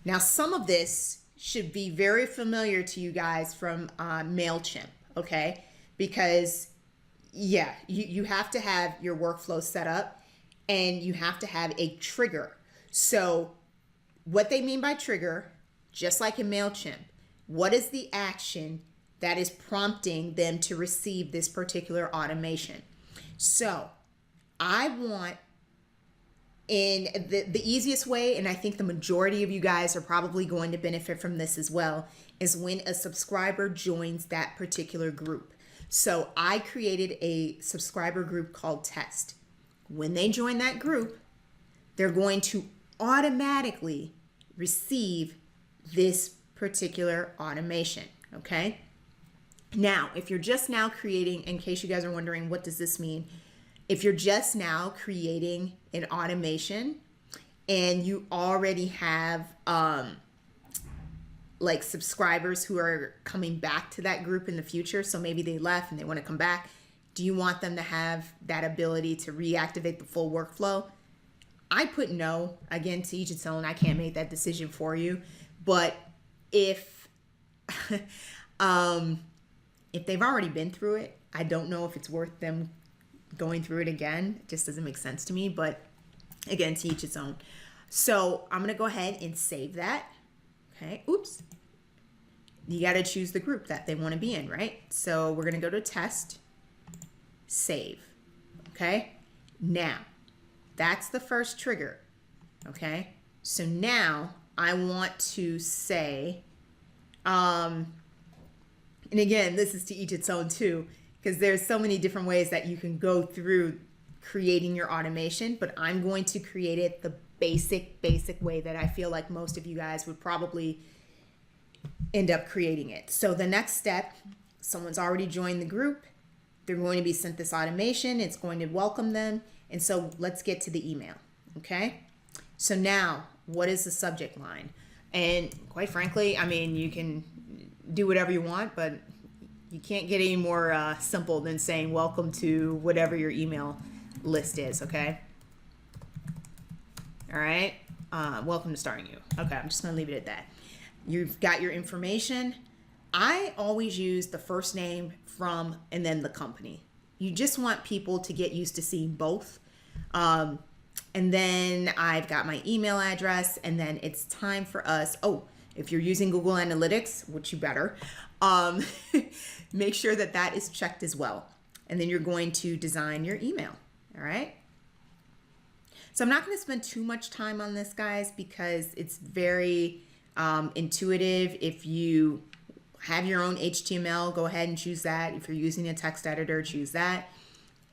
Now, some of this should be very familiar to you guys from MailChimp, okay? Because yeah, you have to have your workflow set up, and you have to have a trigger. So what they mean by trigger, just like in MailChimp, what is the action that is prompting them to receive this particular automation? So I want in the easiest way, and I think the majority of you guys are probably going to benefit from this as well, is when a subscriber joins that particular group. So I created a subscriber group called Test. When they join that group, they're going to automatically receive this particular automation, okay? Now, if you're just now creating, in case you guys are wondering, what does this mean? If you're just now creating an automation and you already have like subscribers who are coming back to that group in the future, so maybe they left and they want to come back, do you want them to have that ability to reactivate the full workflow? I put no. Again, to each its own. I can't make that decision for you. But if if they've already been through it, I don't know if it's worth them going through it again. It just doesn't make sense to me. But again, to each its own. So I'm going to go ahead and save that. Okay. Oops. You got to choose the group that they want to be in, right? So we're going to go to Test, Save. Okay. Now, that's the first trigger. Okay. So now I want to say, and again, this is to each its own too, because there's so many different ways that you can go through creating your automation, but I'm going to create it the basic way that I feel like most of you guys would probably end up creating it. So the next step, someone's already joined the group. They're going to be sent this automation. It's going to welcome them. And so let's get to the email, okay? So now, what is the subject line? And quite frankly, I mean, you can do whatever you want, but you can't get any more simple than saying welcome to whatever your email list is, okay? All right, welcome to Starring You. Okay, I'm just gonna leave it at that. You've got your information. I always use the first name, from, and then the company. You just want people to get used to seeing both. And then I've got my email address, and then it's time for us. Oh, if you're using Google Analytics, which you better, make sure that that is checked as well. And then you're going to design your email. All right. So I'm not going to spend too much time on this, guys, because it's very intuitive. If you have your own HTML, go ahead and choose that. If you're using a text editor, choose that.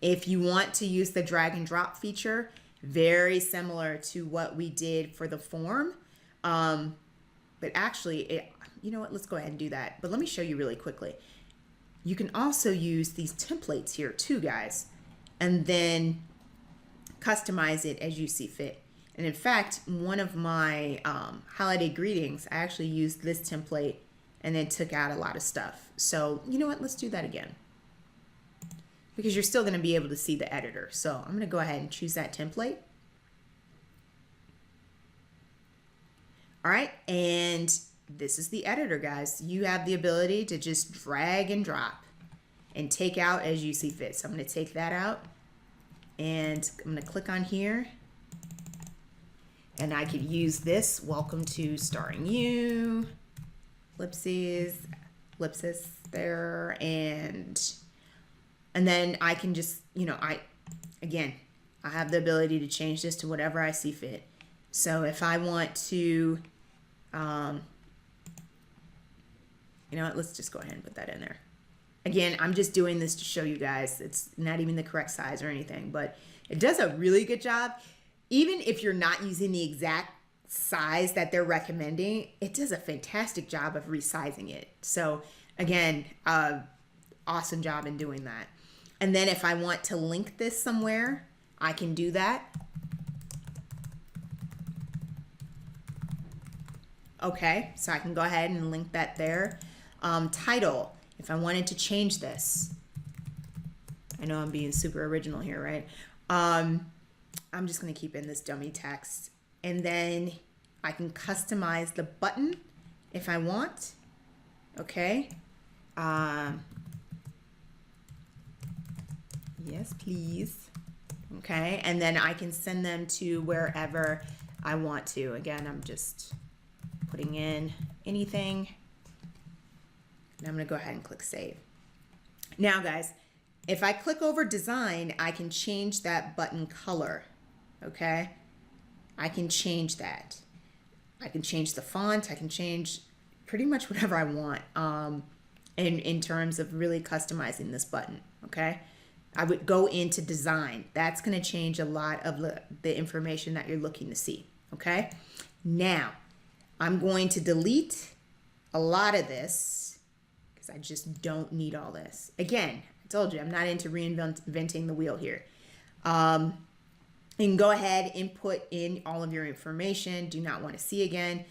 If you want to use the drag and drop feature, very similar to what we did for the form. But actually, you know what? Let's go ahead and do that. But let me show you really quickly. You can also use these templates here too, guys, and then customize it as you see fit. And in fact, one of my holiday greetings, I actually used this template and then took out a lot of stuff. So you know what? Let's do that again, because you're still going to be able to see the editor. So I'm going to go ahead and choose that template. All right. And this is the editor, guys. You have the ability to just drag and drop and take out as you see fit. So I'm going to take that out, and I'm going to click on here, and I could use this. Welcome to Starring You, ellipses there, and then I can just, I have the ability to change this to whatever I see fit. So if I want to, let's just go ahead and put that in there. Again, I'm just doing this to show you guys. It's not even the correct size or anything, but it does a really good job. Even if you're not using the exact size that they're recommending, it does a fantastic job of resizing it. So again, awesome job in doing that. And then if I want to link this somewhere, I can do that. Okay, so I can go ahead and link that there. Title, if I wanted to change this. I know I'm being super original here, right? I'm just going to keep in this dummy text. And then I can customize the button if I want. Okay. Yes, please. Okay. And then I can send them to wherever I want to. Again, I'm just putting in anything. And I'm going to go ahead and click Save. Now, guys, if I click over Design, I can change that button color. Okay. I can change that. I can change the font. I can change pretty much whatever I want in terms of really customizing this button, okay? I would go into design. That's going to change a lot of the information that you're looking to see, okay? Now, I'm going to delete a lot of this because I just don't need all this. Again, I told you, I'm not into reinventing the wheel here. You can go ahead and put in all of your information. Do not want to see again.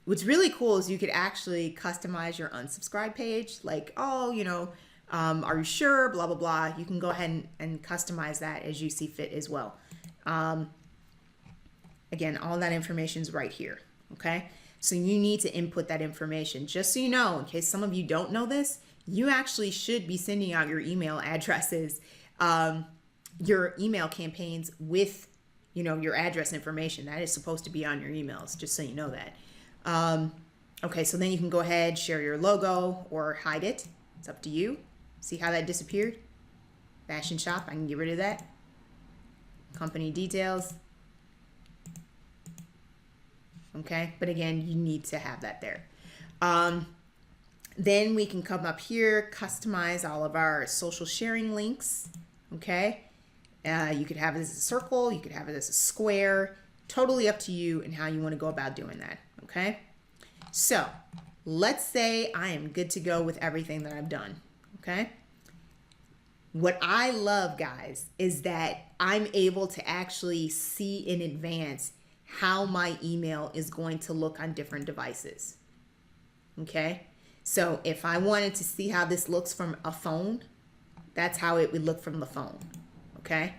What's really cool is you could actually customize your unsubscribe page. Like, oh, you know, are you sure? Blah, blah, blah. You can go ahead and customize that as you see fit as well. Again, all that information is right here. Okay. So you need to input that information. Just so you know, in case some of you don't know this, you actually should be sending out your email addresses, your email campaigns with, you know, your address information. That is supposed to be on your emails, just so you know that. Okay, so then you can go ahead, share your logo or hide it. It's up to you. See how that disappeared? Fashion shop, I can get rid of that. Company details. Okay, but again, you need to have that there. Then we can come up here, customize all of our social sharing links. Okay, you could have it as a circle, you could have it as a square. Totally up to you and how you want to go about doing that. Okay, so let's say I am good to go with everything that I've done. Okay, what I love, guys, is that I'm able to actually see in advance how my email is going to look on different devices. Okay, so if I wanted to see how this looks from a phone, that's how it would look from the phone. Okay,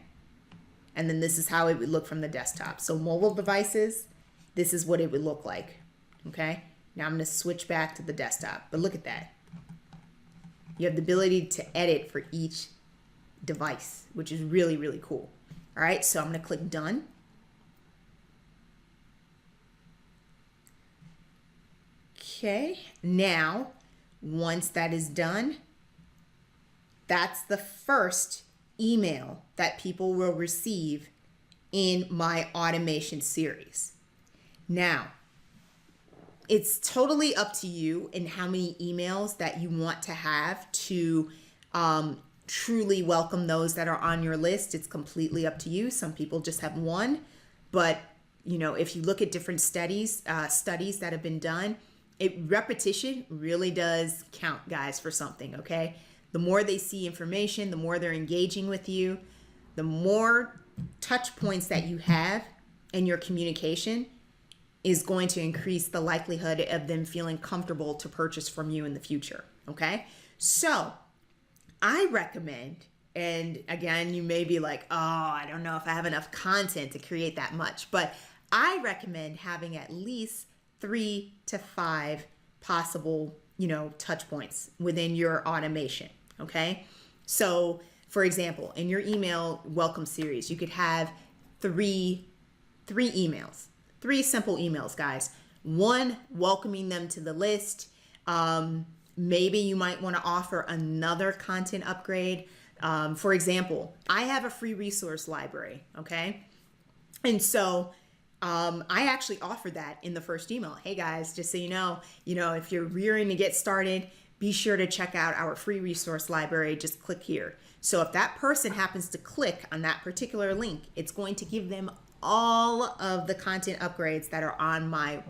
and then this is how it would look from the desktop. So mobile devices, this is what it would look like. Okay, now I'm going to switch back to the desktop, but look at that. You have the ability to edit for each device, which is really, really cool. All right, so I'm going to click done. Okay, now once that is done, that's the first email that people will receive in my automation series. Now, it's totally up to you in how many emails that you want to have to truly welcome those that are on your list. It's completely up to you. Some people just have one, but you know, if you look at different studies that have been done, repetition really does count, guys, for something. Okay, the more they see information, the more they're engaging with you, the more touch points that you have in your communication is going to increase the likelihood of them feeling comfortable to purchase from you in the future. Okay, so I recommend, and again, you may be like, oh, I don't know if I have enough content to create that much, but I recommend having at least 3 to 5 possible, you know, touch points within your automation. Okay, so for example, in your email welcome series, you could have three emails, 3 simple emails, guys. One, welcoming them to the list. Maybe you might want to offer another content upgrade. For example, I have a free resource library. Okay, and so I actually offered that in the first email. Hey guys, just so you know, if you're rearing to get started, be sure to check out our free resource library. Just click here. So if that person happens to click on that particular link, it's going to give them all of the content upgrades that are on my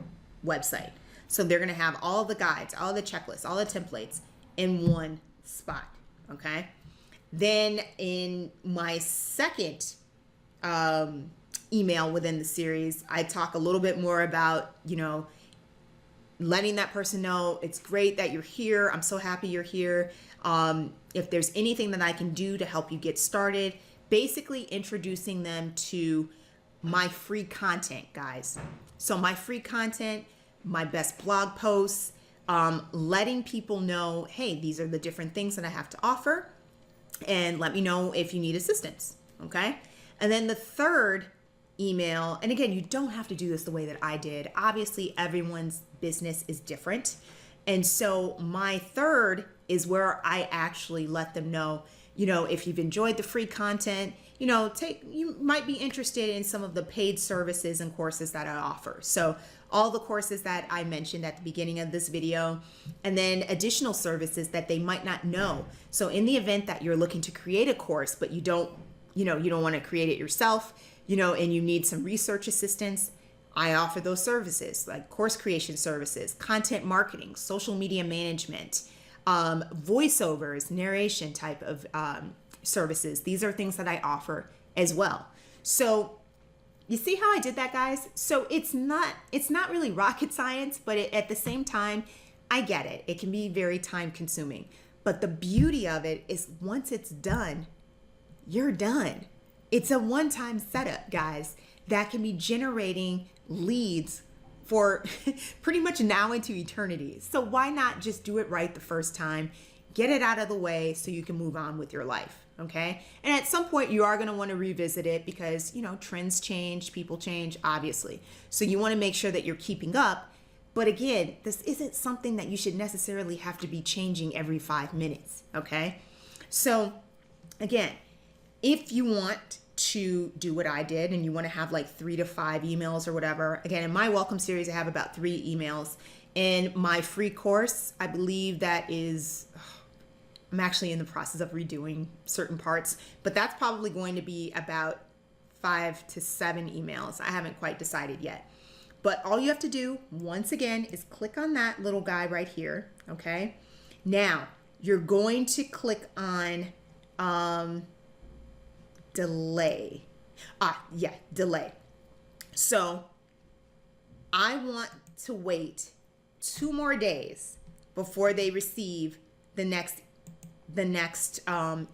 website. So they're going to have all the guides, all the checklists, all the templates in one spot. Okay. Then in my second email within the series, I talk a little bit more about, you know, letting that person know it's great that you're here. I'm so happy you're here. If there's anything that I can do to help you get started, basically introducing them to my free content, guys. So my free content, my best blog posts, letting people know, hey, these are the different things that I have to offer, and let me know if you need assistance. Okay. And then the third email, and again, you don't have to do this the way that I did. Obviously, everyone's business is different. And so my third is where I actually let them know, you know, if you've enjoyed the free content, you might be interested in some of the paid services and courses that I offer. So all the courses that I mentioned at the beginning of this video, and then additional services that they might not know. So in the event that you're looking to create a course, but you don't want to create it yourself, and you need some research assistance, I offer those services like course creation services, content marketing, social media management, voiceovers, narration type of services. These are things that I offer as well. So you see how I did that, guys? So it's not really rocket science, but at the same time, I get it. It can be very time consuming. But the beauty of it is once it's done, you're done. It's a one-time setup, guys, that can be generating leads for pretty much now into eternity. So why not just do it right the first time, get it out of the way so you can move on with your life, okay? And at some point you are going to want to revisit it because, trends change, people change, obviously. So you want to make sure that you're keeping up. But again, this isn't something that you should necessarily have to be changing every 5 minutes, okay? So again, if you want to do what I did and you want to have like 3 to 5 emails or whatever, again, in my welcome series, I have about 3 emails. In my free course, I believe that is, I'm actually in the process of redoing certain parts, but that's probably going to be about 5 to 7 emails. I haven't quite decided yet. But all you have to do, once again, is click on that little guy right here, okay? Now, you're going to click on delay. Delay. So I want to wait 2 more days before they receive the next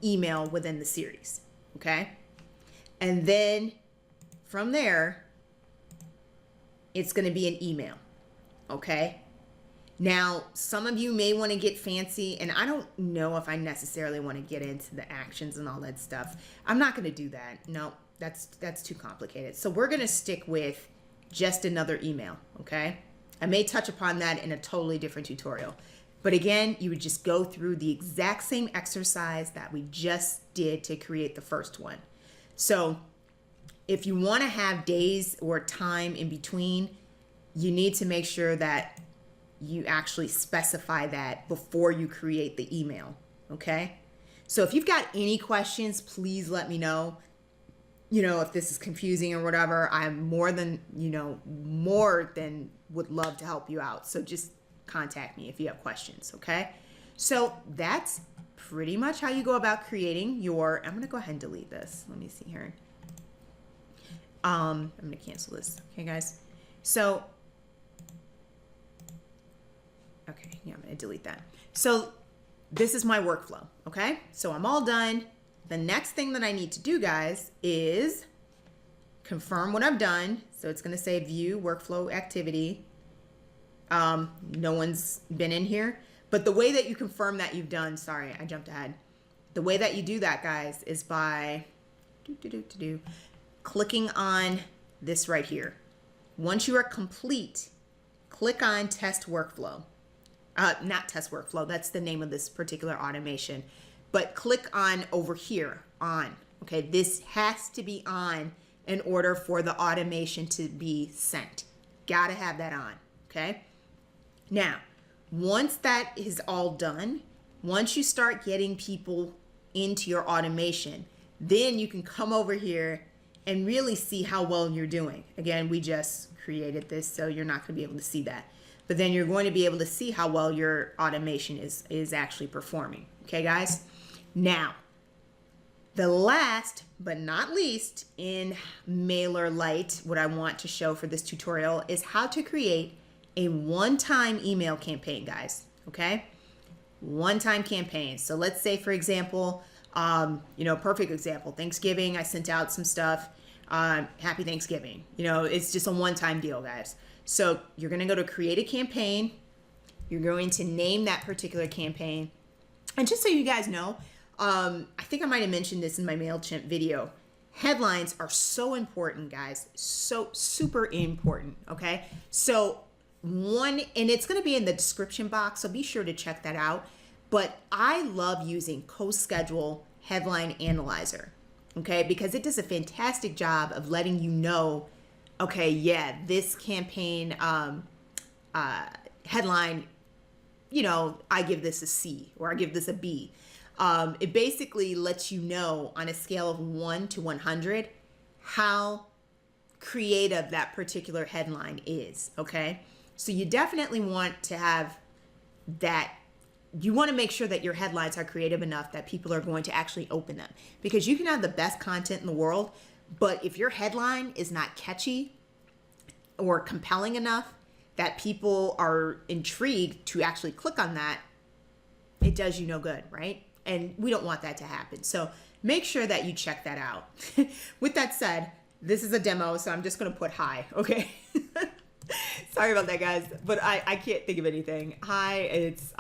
email within the series, okay? And then from there, it's going to be an email, okay? Now, some of you may want to get fancy, and I don't know if I necessarily want to get into the actions and all that stuff. I'm not going to do that. No, that's too complicated. So we're going to stick with just another email, okay? I may touch upon that in a totally different tutorial. But again, you would just go through the exact same exercise that we just did to create the first one. So if you want to have days or time in between, you need to make sure that you actually specify that before you create the email, okay? So if you've got any questions, please let me know. If this is confusing or whatever, I'm more than would love to help you out. So just contact me if you have questions, okay? So that's pretty much how you go about creating your, I'm gonna go ahead and delete this. Let me see here. I'm gonna cancel this, okay, guys? So, okay, yeah, I'm gonna delete that. So this is my workflow, okay? So I'm all done. The next thing that I need to do, guys, is confirm what I've done. So it's gonna say view workflow activity. No one's been in here, but the way that you confirm that you've done, sorry, I jumped ahead. The way that you do that, guys, is by clicking on this right here. Once you are complete, click on test workflow. Not test workflow, that's the name of this particular automation, but click on over here, on. Okay, this has to be on in order for the automation to be sent. Gotta have that on, okay? Now, once that is all done, once you start getting people into your automation, then you can come over here and really see how well you're doing. Again, we just created this, so you're not gonna be able to see that. But then you're going to be able to see how well your automation is actually performing. Okay, guys? Now, the last but not least in MailerLite, what I want to show for this tutorial is how to create a one-time email campaign, guys, okay? One-time campaign. So let's say, for example, perfect example, Thanksgiving, I sent out some stuff, happy Thanksgiving. It's just a one-time deal, guys. So you're gonna go to create a campaign, you're going to name that particular campaign, and just so you guys know, I think I might have mentioned this in my MailChimp video, headlines are so important, guys, so super important, okay? So and it's gonna be in the description box, so be sure to check that out, but I love using CoSchedule Headline Analyzer, okay? Because it does a fantastic job of letting you know, okay, yeah, this campaign headline, I give this a C or I give this a B. It basically lets you know on a scale of 1 to 100 how creative that particular headline is, okay? So you definitely want to have that. You want to make sure that your headlines are creative enough that people are going to actually open them, because you can have the best content in the world, but if your headline is not catchy or compelling enough that people are intrigued to actually click on that, it does you no good, right? And we don't want that to happen. So make sure that you check that out. With that said, this is a demo, so I'm just going to put hi, okay? Sorry about that, guys, but I can't think of anything. Hi, it's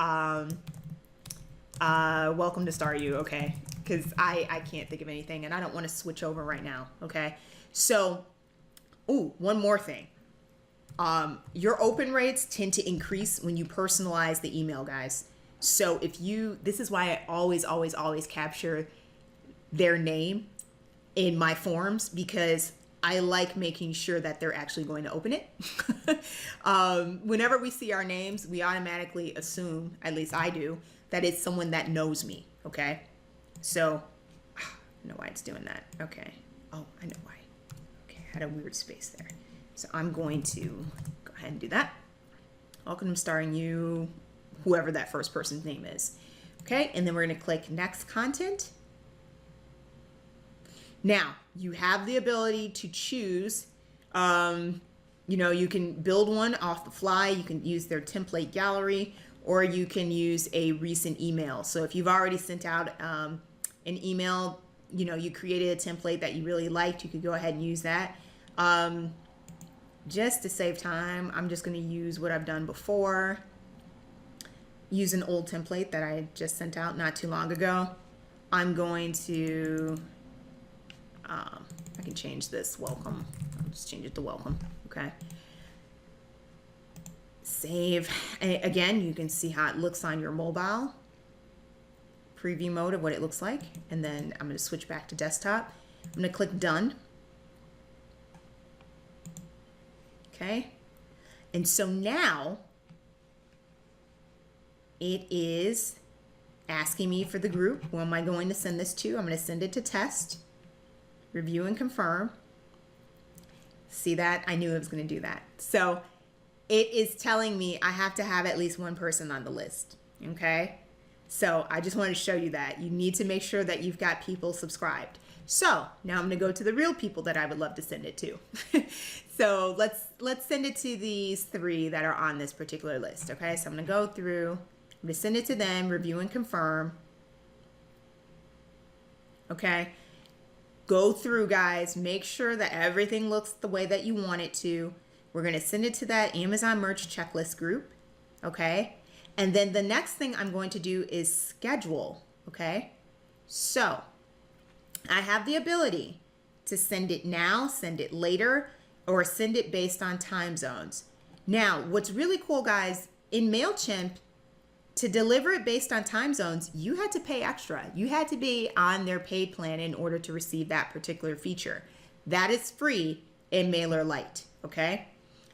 welcome to Star You, okay? Because I can't think of anything, and I don't want to switch over right now, okay? So, one more thing. Your open rates tend to increase when you personalize the email, guys. So this is why I always capture their name in my forms, because I like making sure that they're actually going to open it. Whenever we see our names, we automatically assume, at least I do, that it's someone that knows me, okay? So, I know why it's doing that. Okay. Oh, I know why. Okay, I had a weird space there. So I'm going to go ahead and do that. Welcome to Starring You, whoever that first person's name is. Okay, and then we're going to click Next Content. Now, you have the ability to choose, you can build one off the fly. You can use their template gallery, or you can use a recent email. So if you've already sent out an email, you created a template that you really liked, you could go ahead and use that. Just to save time, I'm just going to use what I've done before. Use an old template that I just sent out not too long ago. I'm going to... I can change this welcome. I'll just change it to welcome. Okay. Save. Again, you can see how it looks on your mobile. Preview mode of what it looks like. And then I'm going to switch back to desktop. I'm going to click done. Okay. And so now it is asking me for the group. Who am I going to send this to? I'm going to send it to test. Review and confirm. See that? I knew it was going to do that. So it is telling me I have to have at least one person on the list. Okay. So I just wanted to show you that. You need to make sure that you've got people subscribed. So now I'm going to go to the real people that I would love to send it to. So let's send it to these 3 that are on this particular list. Okay. So I'm going to go through. I'm going to send it to them, review and confirm. Okay. Go through, guys. Make sure that everything looks the way that you want it to. We're going to send it to that Amazon merch checklist group. Okay. And then the next thing I'm going to do is schedule. Okay. So I have the ability to send it now, send it later, or send it based on time zones. Now, what's really cool, guys, in MailChimp, to deliver it based on time zones, you had to pay extra. You had to be on their paid plan in order to receive that particular feature. That is free in MailerLite, okay?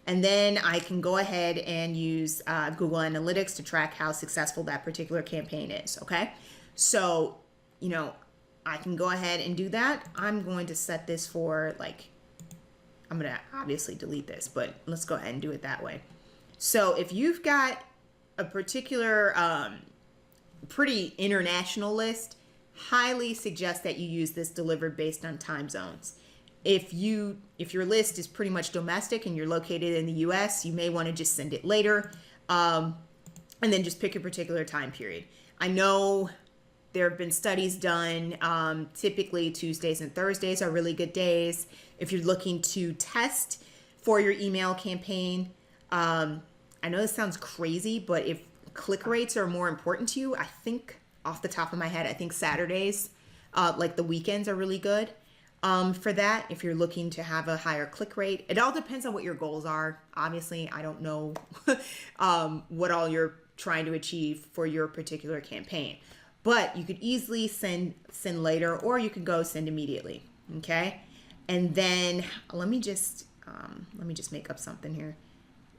And then I can go ahead and use Google Analytics to track how successful that particular campaign is, okay? So, I can go ahead and do that. I'm going to set this for I'm going to obviously delete this, but let's go ahead and do it that way. So if you've got a particular pretty international list, highly suggest that you use this delivered based on time zones. If your list is pretty much domestic and you're located in the US, you may want to just send it later, and then just pick a particular time period. I know there have been studies done. Typically Tuesdays and Thursdays are really good days if you're looking to test for your email campaign. I know this sounds crazy, but if click rates are more important to you, I think off the top of my head, I think Saturdays, like the weekends, are really good for that. If you're looking to have a higher click rate, it all depends on what your goals are. Obviously, I don't know what all you're trying to achieve for your particular campaign. but you could easily send later, or you could go send immediately. Okay. And then let me just make up something here.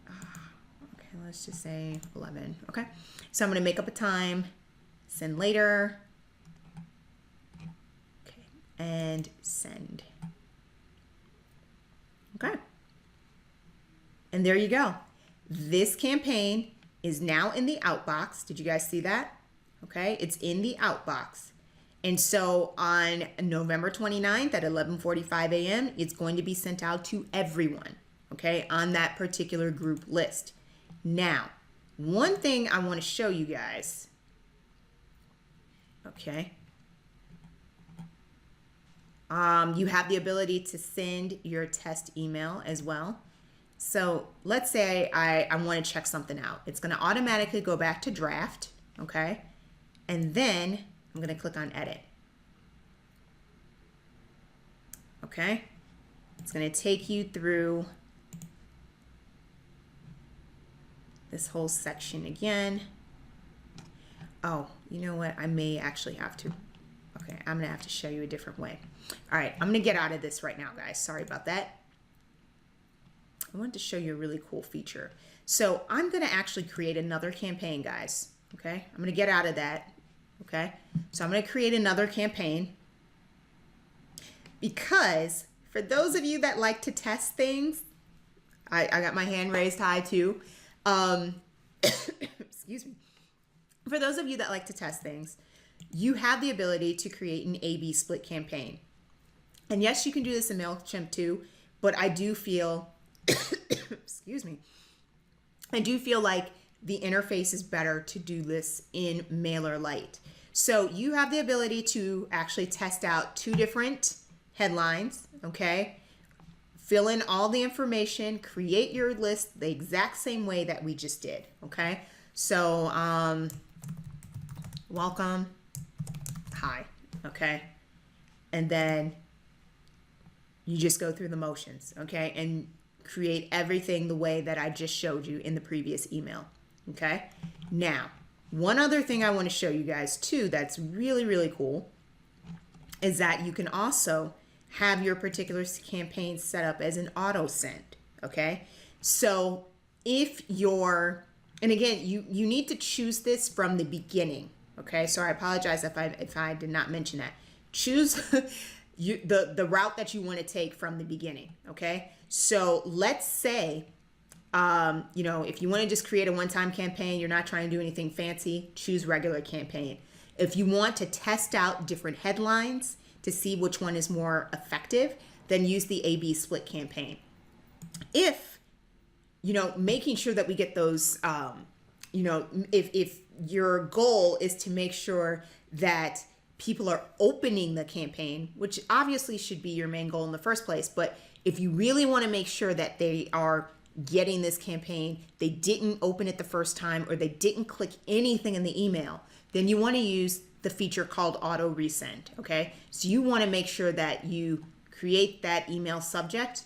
Okay, let's just say 11. Okay. So I'm going to make up a time, send later. Okay. And send. Okay. And there you go. This campaign is now in the outbox. Did you guys see that? Okay, it's in the outbox. And so on November 29th at 11:45 a.m., it's going to be sent out to everyone, okay, on that particular group list. Now, one thing I want to show you guys, okay, you have the ability to send your test email as well. So let's say I want to check something out. It's going to automatically go back to draft, okay? And then I'm going to click on edit. Okay? It's going to take you through this whole section again. Oh, you know what? I may actually have to. Okay, I'm going to have to show you a different way. All right, I'm going to get out of this right now, guys. Sorry about that. I wanted to show you a really cool feature. So I'm going to actually create another campaign, guys. Okay, I'm going to get out of that. Okay, so I'm going to create another campaign because for those of you that like to test things, I got my hand raised high too. Excuse me. For those of you that like to test things, you have the ability to create an A/B split campaign. And yes, you can do this in MailChimp too, but I do feel excuse me. I do feel like the interface is better to do this in MailerLite. So you have the ability to actually test out 2 different headlines, okay? Fill in all the information, create your list the exact same way that we just did, okay? So, welcome, hi, okay? And then you just go through the motions, okay? And create everything the way that I just showed you in the previous email, okay? Now, one other thing I want to show you guys too that's really, really cool is that you can also have your particular campaign set up as an auto send, okay? So if you're, and again, you need to choose this from the beginning, okay? So I apologize if I did not mention that. Choose the route that you want to take from the beginning, okay? So let's say, you know, if you want to just create a one-time campaign, you're not trying to do anything fancy, choose regular campaign. If you want to test out different headlines to see which one is more effective, then use the A/B split campaign. If, you know, making sure that we get those, you know, if your goal is to make sure that people are opening the campaign, which obviously should be your main goal in the first place, but if you really want to make sure that they are getting this campaign, they didn't open it the first time, or they didn't click anything in the email, then you want to use the feature called auto resend, okay? So you want to make sure that you create that email subject,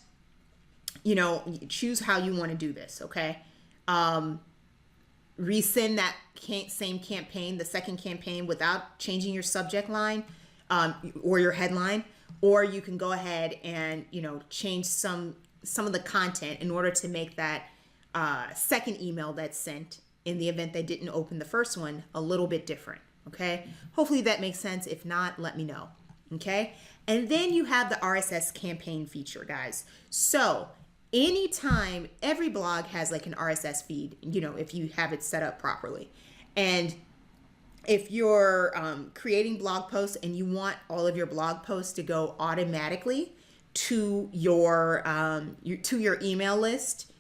you know, choose how you want to do this, okay? Resend that same campaign, the second campaign, without changing your subject line or your headline, or you can go ahead and, you know, change some of the content in order to make that second email that's sent in the event they didn't open the first one a little bit different, okay? Hopefully that makes sense. If not, let me know, okay? And then you have the RSS campaign feature, guys. So anytime, every blog has like an RSS feed, you know, if you have it set up properly. And if you're creating blog posts and you want all of your blog posts to go automatically to your email list,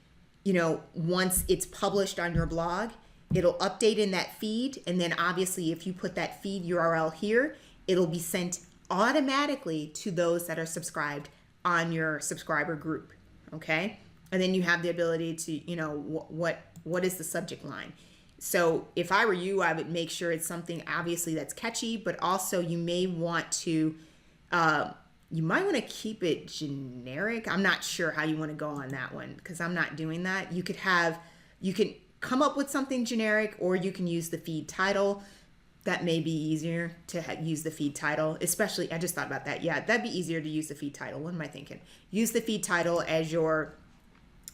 you know, once it's published on your blog, it'll update in that feed. And then obviously if you put that feed URL here, it'll be sent automatically to those that are subscribed on your subscriber group. Okay. And then you have the ability to, you know, what is the subject line? So if I were you, I would make sure it's something obviously that's catchy, but also you may want to, you might want to keep it generic. I'm not sure how you want to go on that one because I'm not doing that. You can come up with something generic, or you can use the feed title. that may be easier to use the feed title, especially, I just thought about that. Yeah, that'd be easier to use the feed title. What am I thinking? Use the feed title as your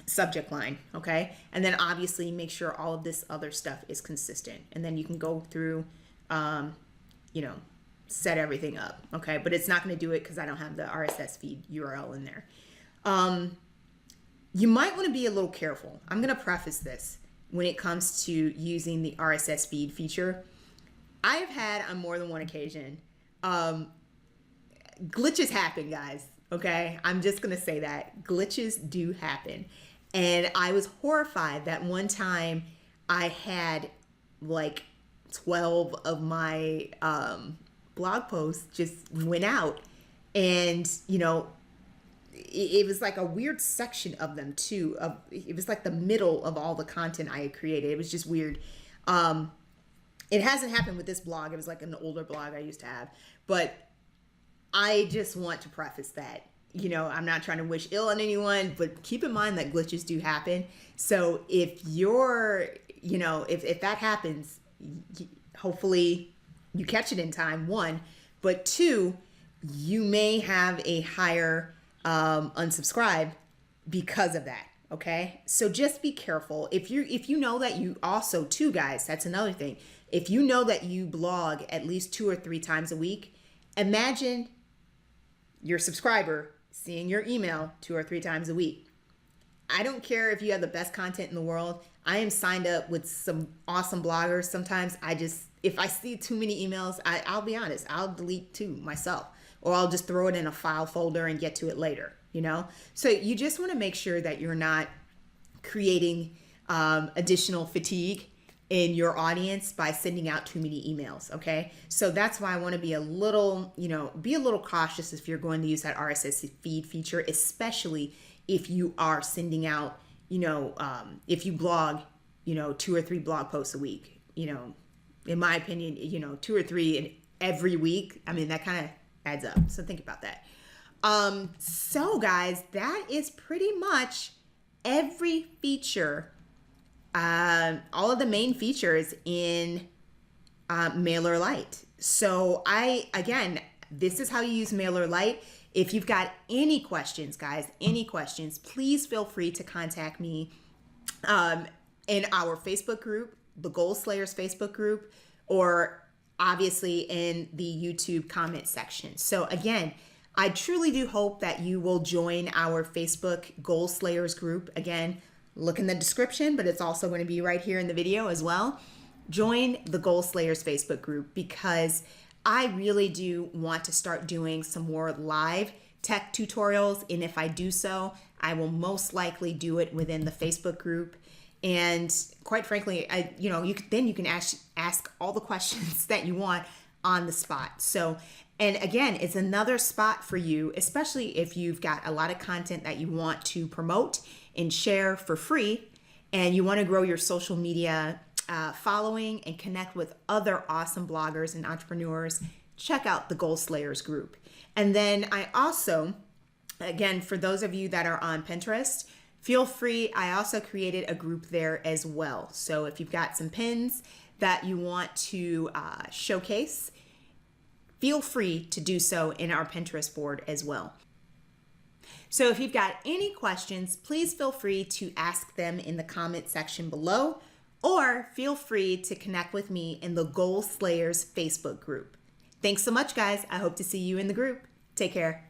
subject line, okay? And then obviously make sure all of this other stuff is consistent. And then you can go through, you know, set everything up, okay? But it's not going to do it because I don't have the RSS feed URL in there. You might want to be a little careful. I'm going to preface this when it comes to using the RSS feed feature. I have had on more than one occasion, glitches happen, guys, okay? I'm just going to say that. Glitches do happen. And I was horrified that one time I had like 12 of my blog posts just went out. And, you know, it was like a weird section of them too. It was like the middle of all the content I had created. It was just weird. It hasn't happened with this blog. It was like an older blog I used to have. But I just want to preface that, you know, I'm not trying to wish ill on anyone, but keep in mind that glitches do happen. So if you're, you know, if that happens, hopefully you catch it in time, one. But two, you may have a higher unsubscribe because of that. Okay. So just be careful. If you know that you also too, guys, that's another thing. If you know that you blog at least 2 or 3 times a week, imagine your subscriber seeing your email 2 or 3 times a week. I don't care if you have the best content in the world. I am signed up with some awesome bloggers. Sometimes if I see too many emails, I'll be honest, I'll delete 2 myself. Or I'll just throw it in a file folder and get to it later, you know? So you just want to make sure that you're not creating additional fatigue in your audience by sending out too many emails, okay? So that's why I want to be a little, you know, be a little cautious if you're going to use that RSS feed feature, especially if you are sending out, you know, if you blog, you know, 2 or 3 blog posts a week, you know, in my opinion, you know, 2 or 3 in every week. I mean, that kind of adds up. So think about that. So guys, that is pretty much every feature, all of the main features in MailerLite. So again, this is how you use MailerLite. If you've got any questions, guys, any questions, please feel free to contact me in our Facebook group, the Goal Slayers Facebook group, or obviously in the YouTube comment section. So again, I truly do hope that you will join our Facebook Goal Slayers group. Again, look in the description, but it's also going to be right here in the video as well. Join the Goal Slayers Facebook group because I really do want to start doing some more live tech tutorials. And if I do so, I will most likely do it within the Facebook group. And quite frankly, you can ask all the questions that you want on the spot. So, and again, it's another spot for you, especially if you've got a lot of content that you want to promote and share for free, and you want to grow your social media following and connect with other awesome bloggers and entrepreneurs. Check out the Goal Slayers group. And then I also, again, for those of you that are on Pinterest, feel free, I also created a group there as well. So if you've got some pins that you want to showcase, feel free to do so in our Pinterest board as well. So if you've got any questions, please feel free to ask them in the comment section below, or feel free to connect with me in the Goal Slayers Facebook group. Thanks so much, guys. I hope to see you in the group. Take care.